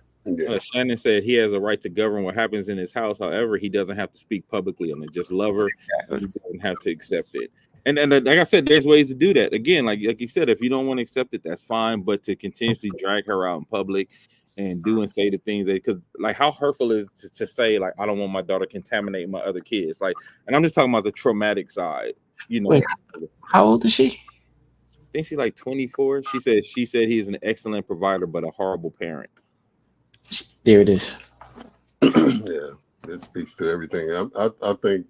Shannon said he has a right to govern what happens in his house. However, he doesn't have to speak publicly on it. Just love her. Exactly. He doesn't have to accept it. And like I said, there's ways to do that. Again, like you said, if you don't want to accept it, that's fine. But to continuously drag her out in public and do and say the things that, because like how hurtful is to say like I don't want my daughter contaminating my other kids. Like, and I'm just talking about the traumatic side. Wait, how old is she? I think she's like 24. She said he is an excellent provider, but a horrible parent. There it is. Yeah, it speaks to everything. I think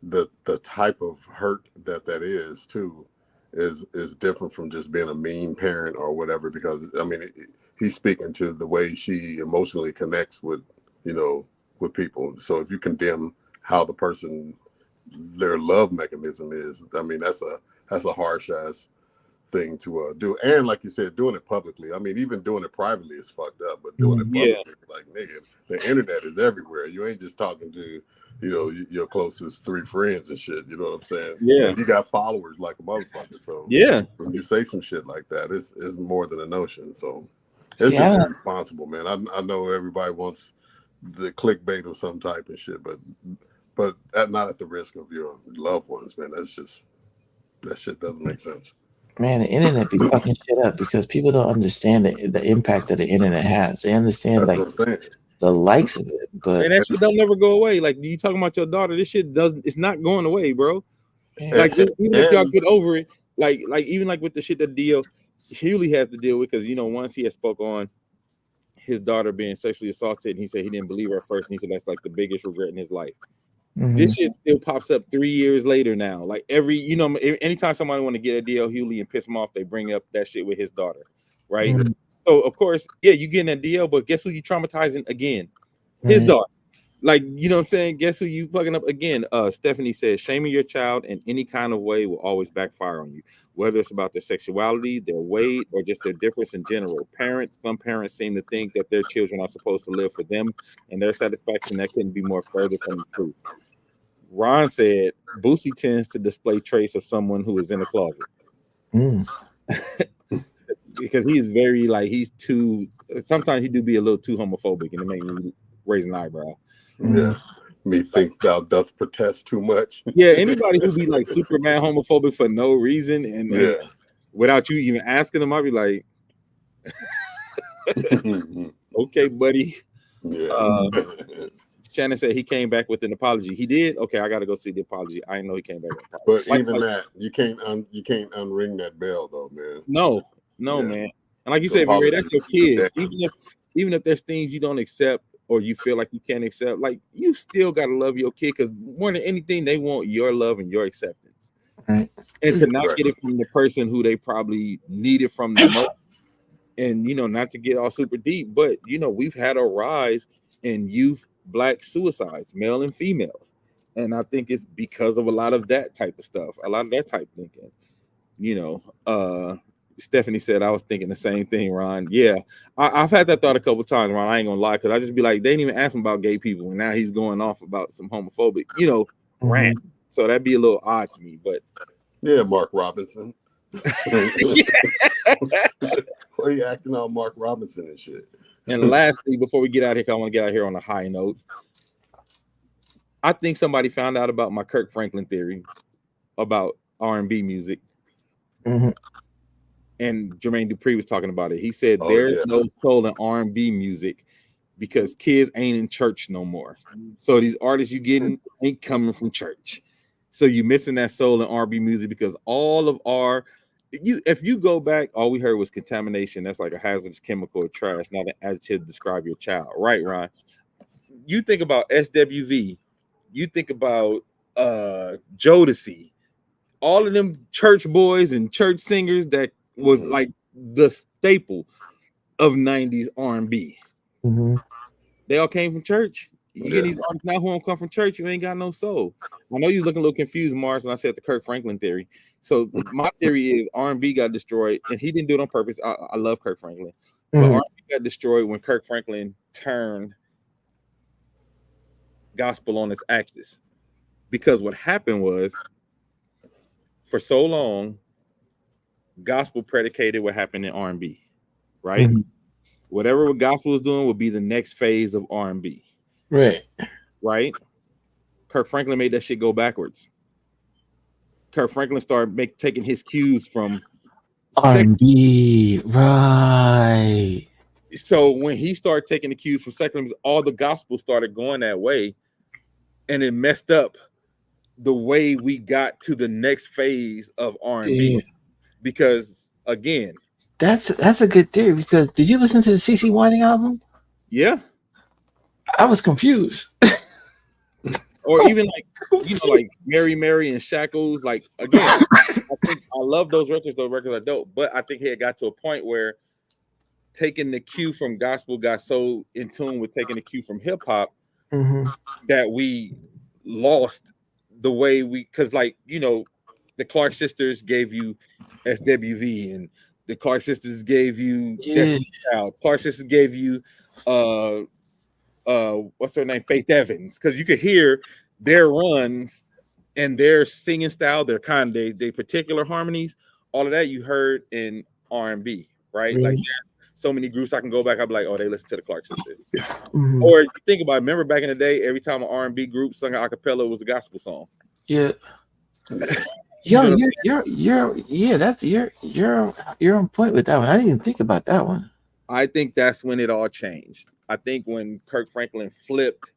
the type of hurt that is too is different from just being a mean parent or whatever. Because I mean, he's speaking to the way she emotionally connects with with people. So if you condemn how the person, their love mechanism is, I mean that's a harsh ass thing to do. And like you said, doing it publicly. I mean, even doing it privately is fucked up, but doing it publicly, like, nigga, the internet is everywhere. You ain't just talking to your closest 3 friends and shit. You know what I'm saying? Yeah. You got followers like a motherfucker. So yeah, when you say some shit like that, it's more than a notion. So it's just irresponsible, man. I know everybody wants the clickbait of some type of shit, but not at the risk of your loved ones, man. That shit doesn't make sense. Man, the internet be fucking shit up because people don't understand the impact that the internet has. They understand the likes of it, but that shit don't never go away. Like you talking about your daughter, this shit it's not going away, bro. Yeah. Like even if y'all get over it, like even like with the shit that Hewley has to deal with, because once he had spoke on his daughter being sexually assaulted, and he said he didn't believe her at first, and he said that's like the biggest regret in his life. This shit still pops up 3 years later now. Like anytime somebody want to get a DL Hewley and piss him off, they bring up that shit with his daughter, right? So of course, you getting that DL, but guess who you traumatizing again? His daughter. Like, you know what I'm saying? Guess who you fucking up again? Stephanie says, shaming your child in any kind of way will always backfire on you, whether it's about their sexuality, their weight, or just their difference in general. Some parents seem to think that their children are supposed to live for them and their satisfaction. That couldn't be more further from the truth. Ron said, Boosie tends to display traits of someone who is in the closet. Because he's very, like, sometimes he do be a little too homophobic, and it make me raise an eyebrow. Yeah. Me think thou doth protest too much. Yeah, anybody who be like super mad homophobic for no reason and without you even asking them, I'd be like, okay, buddy. Yeah. Shannon said he came back with an apology. He did. Okay, I got to go see the apology. I didn't know he came back with an apology. But even that, you can't unring that bell though, man. No, Yeah. man. And like you said, V-Ray, that's your kids. Even if there's things you don't accept or you feel like you can't accept, like you still gotta love your kid because more than anything, they want your love and your acceptance. Right. And to not get it from the person who they probably need it from the most. And not to get all super deep, but we've had a rise in youth Black suicides, male and females. And I think it's because of a lot of that type of stuff, a lot of that type of thinking. Stephanie said I was thinking the same thing, Ron. Yeah, I've had that thought a couple times, Ron. I ain't gonna lie, because I just be like, they didn't even ask him about gay people, and now he's going off about some homophobic, rant. So that'd be a little odd to me, but yeah, Mark Robinson. Why are you acting on Mark Robinson and shit? And lastly, before we get out of here, 'cause I want to get out here on a high note. I think somebody found out about my Kirk Franklin theory about R&B music. Mm-hmm. And Jermaine Dupri was talking about it. He said there's no soul in R&B music because kids ain't in church no more. So these artists you getting ain't coming from church. So you missing that soul in R&B music because all of if you go back, all we heard was contamination. That's like a hazardous chemical or trash, not an adjective to describe your child. Right, Ron? You think about SWV. You think about Jodeci. All of them church boys and church singers that was like the staple of 90s R&B. Mm-hmm. They all came from church. You get these artists now who don't come from church, you ain't got no soul. I know you're looking a little confused, Mars, when I said the Kirk Franklin theory. So my theory is R&B got destroyed, and he didn't do it on purpose. I love Kirk Franklin, but R&B got destroyed when Kirk Franklin turned gospel on its axis. Because what happened was, for so long, gospel predicated what happened in R&B, right? Mm-hmm. Whatever gospel was doing would be the next phase of R&B. Right? Kirk Franklin made that shit go backwards. Kirk Franklin started taking his cues from R&B, right? So when he started taking the cues from secular, all the gospel started going that way, and it messed up the way we got to the next phase of R&B. Because again, that's a good theory. Because did you listen to the CeCe Winans album? Yeah, I was confused. Or even like Mary and Shackles. Like again, I love those records. Those records are dope. But I think he had got to a point where taking the cue from gospel got so in tune with taking the cue from hip hop that we lost the way because the Clark sisters gave you SWV, and the Clark sisters gave you Destiny Child. Clark sisters gave you what's her name, Faith Evans, because you could hear their runs and their singing style, their particular harmonies, all of that you heard in R&B, right? Mm-hmm. Like so many groups I can go back, I'll be like, oh, they listen to the Clark sisters. Or you think about it, remember back in the day, every time an R&B group sung an acapella, it was a gospel song. Yeah. Yo, you're on point with that one. I didn't even think about that one. I think that's when it all changed. I think when Kirk Franklin flipped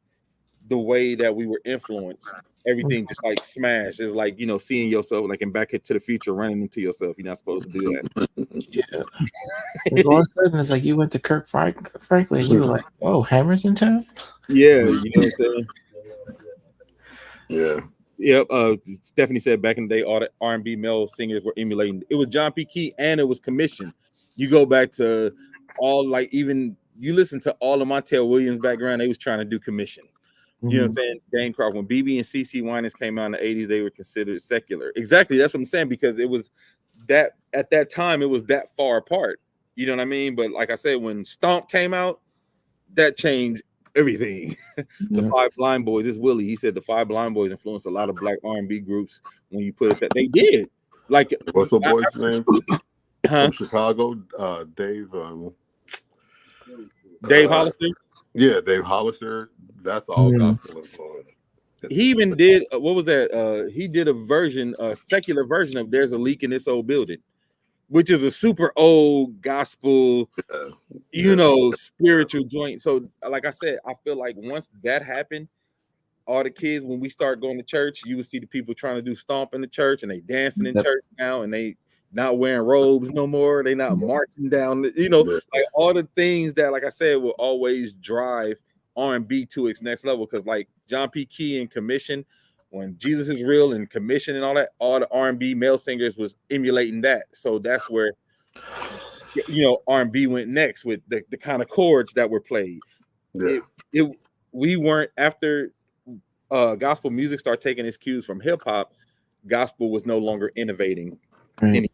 the way that we were influenced, everything just like smashed. It's like, seeing yourself like in Back to the Future, running into yourself. You're not supposed to do that. Yeah. All of a sudden, it's like you went to Kirk Franklin and you were like, oh, Hammer's in town? Yeah, you know what I'm saying? Yeah. Yep. Stephanie said back in the day, all the R&B male singers were emulating. It was John P. Key and it was commissioned. You go back to even you listen to all of Montel Williams' background, they was trying to do commission. You know what I'm saying? Dane Crawford. When BB and CeCe Winans came out in the 80s, they were considered secular. Exactly. That's what I'm saying, because it was that at that time, it was that far apart. You know what I mean? But like I said, when Stomp came out, that changed everything. The Five Blind Boys, this Willie, he said the Five Blind Boys influenced a lot of Black R&B groups. When you put it that they did. Like, what's the boy's name? From Chicago, Dave. Dave Hollister. Yeah, Dave Hollister. That's all gospel influence. He even did what was that? He did a secular version of "There's a Leak in This Old Building." which is a super old gospel, spiritual joint. So, like I said, I feel like once that happened, all the kids, when we start going to church, you would see the people trying to do stomp in the church, and they dancing in church now, and they not wearing robes no more. They not marching down, like all the things that, like I said, will always drive R&B to its next level. Because like John P. Key and Commission, when Jesus is Real and Commission and all that, all the R&B male singers was emulating that. So that's where R&B went next with the kind of chords that were played. We weren't, after gospel music started taking its cues from hip hop, gospel was no longer innovating anymore.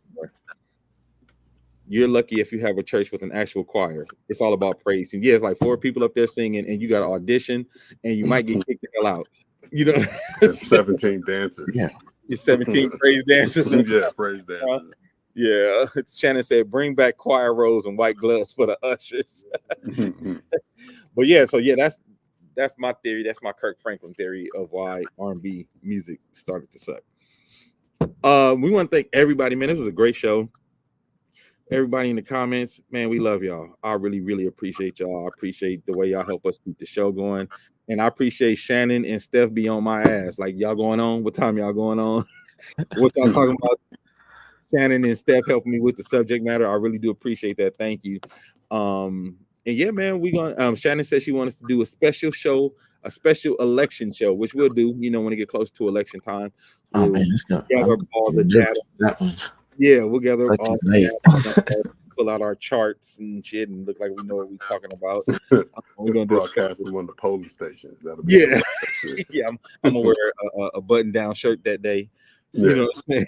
You're lucky if you have a church with an actual choir. It's all about praise. And it's like 4 people up there singing, and you got to audition, and you might get kicked the hell out. 17 dancers. Yeah, it's 17 praise dancers. Praise dancers. Shannon said, "Bring back choir robes and white gloves for the ushers." But that's my theory. That's my Kirk Franklin theory of why R&B music started to suck. We want to thank everybody, man. This was a great show. Everybody in the comments, man, we love y'all. I really, really appreciate y'all. I appreciate the way y'all help us keep the show going. And I appreciate Shannon and Steph be on my ass. Like, y'all going on? What time y'all going on? What y'all talking about? Shannon and Steph helping me with the subject matter. I really do appreciate that. Thank you. And yeah, man, we gonna Shannon said she wants to do a special show, a special election show, which we'll do, when it get close to election time. Oh man, it's gonna gather all the data. That one. Yeah, we'll gather up all the data, pull out our charts and shit, and look like we know what we're talking about. We're gonna broadcast from one of the polling stations. That'll be I'm gonna wear a button-down shirt that day. You know what I'm saying?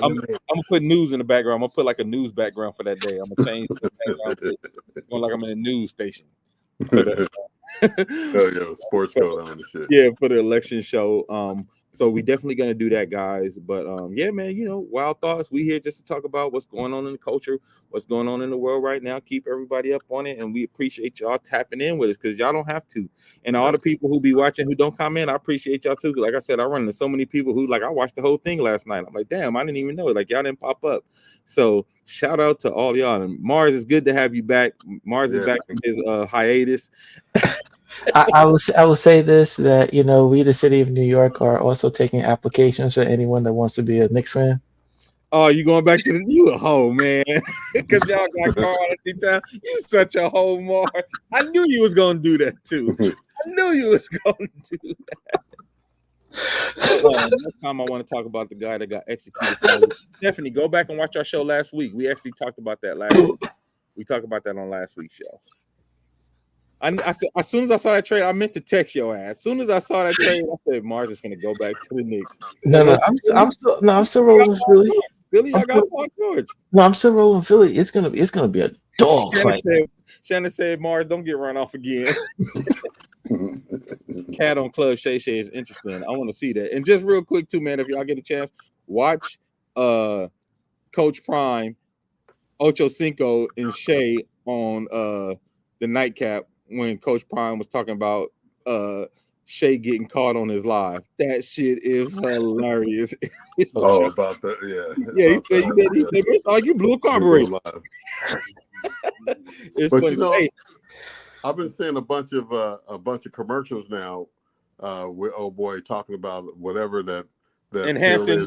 I'm gonna put news in the background. I'm gonna put like a news background for that day. I'm gonna change the background going like I'm in a news station. Sports code on the shit. Yeah, for the election show. So we definitely gonna do that, guys. But yeah, man, Wild Thoughts. We here just to talk about what's going on in the culture, what's going on in the world right now. Keep everybody up on it, and we appreciate y'all tapping in with us, because y'all don't have to. And all the people who be watching who don't comment, I appreciate y'all too. Like I said, I run into so many people who I watched the whole thing last night. I'm like, damn, I didn't even know. Like, y'all didn't pop up. So shout out to all y'all. And Mars, it's good to have you back. Mars is back from his hiatus. I will say this, that we, the city of New York, are also taking applications for anyone that wants to be a Knicks fan. Oh, you going back to you a hoe, man? Because y'all got Carl all the time. You such a hoe, Mars. I knew you was gonna do that too. I knew you was gonna do that. Next time I want to talk about the guy that got executed. Stephanie, go back and watch our show last week. We actually talked about that last week. We talked about that on last week's show. I said, as soon as I saw that trade, I meant to text your ass. As soon as I saw that trade, I said, Mars is gonna go back to the Knicks. I'm still rolling Philly. Philly, I got Paul George. No, I'm still rolling Philly. It's gonna be a dog fight. Shannon said, Mars, don't get run off again. Cat on Club Shay Shay is interesting. I want to see that. And just real quick too, man, if y'all get a chance, watch Coach Prime, Ocho Cinco, and Shay on the nightcap when Coach Prime was talking about Shay getting caught on his live. That shit is hilarious. About that, yeah. He said it's like you blew a carburetor. It's but funny. I've been seeing a bunch of commercials now with old boy talking about whatever that enhancing.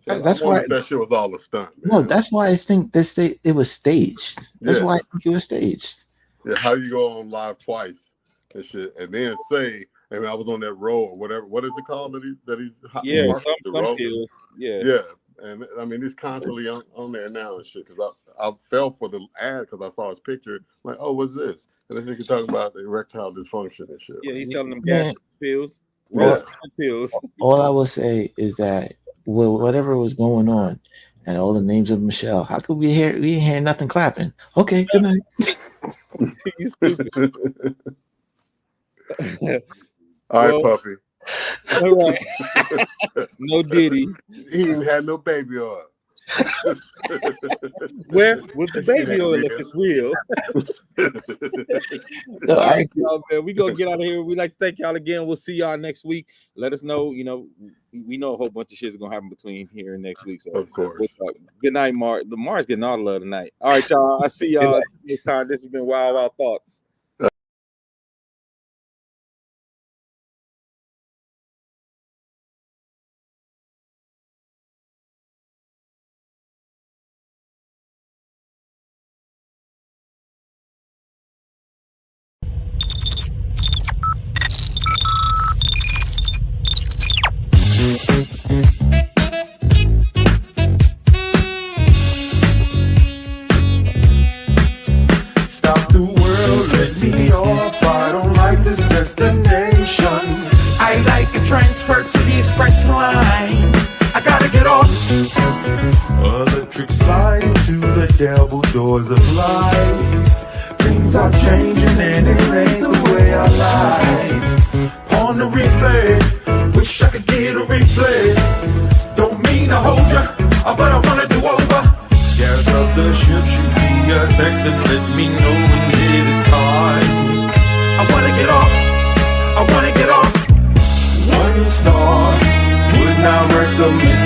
That's why that shit was all a stunt. Man. No, that's why I think it was staged. That's why I think it was staged. Yeah, how you go on live twice and shit, and then say, I mean, I was on that road or whatever. What is it called that he's some pills. Yeah. And I mean, he's constantly on there now and shit. Because I fell for the ad because I saw his picture. I'm like, oh, what's this? And this nigga talking about erectile dysfunction and shit. Yeah, he's selling them gas pills. Pills. All I will say is that whatever was going on, and all the names of Michelle, how could we didn't hear nothing clapping? Okay, good night. You stupid. All right, Puffy. All right. No Diddy. He even had no baby oil. Where with the baby oil if it's real. So All I right, y'all, man. We gonna get out of here. We'd like to thank y'all again. We'll see y'all next week. Let us know. We know a whole bunch of shit is gonna happen between here and next week. So Of course. good night, Mark. Mark's getting all the love tonight. All right, y'all. I see y'all next time. This has been Wild Wild Thoughts. Stop the world, let me off. I don't like this destination. I like a transfer to the express line. I gotta get off. Electric slide into the devil doors of life. Things are changing and it ain't the way I like. On the replay, wish I could get a replay. Don't mean to hold ya, but I wanna do over. Gas up the ship, shoot me a text and let me know when it is time. I wanna get off, I wanna get off. 1 star, would not recommend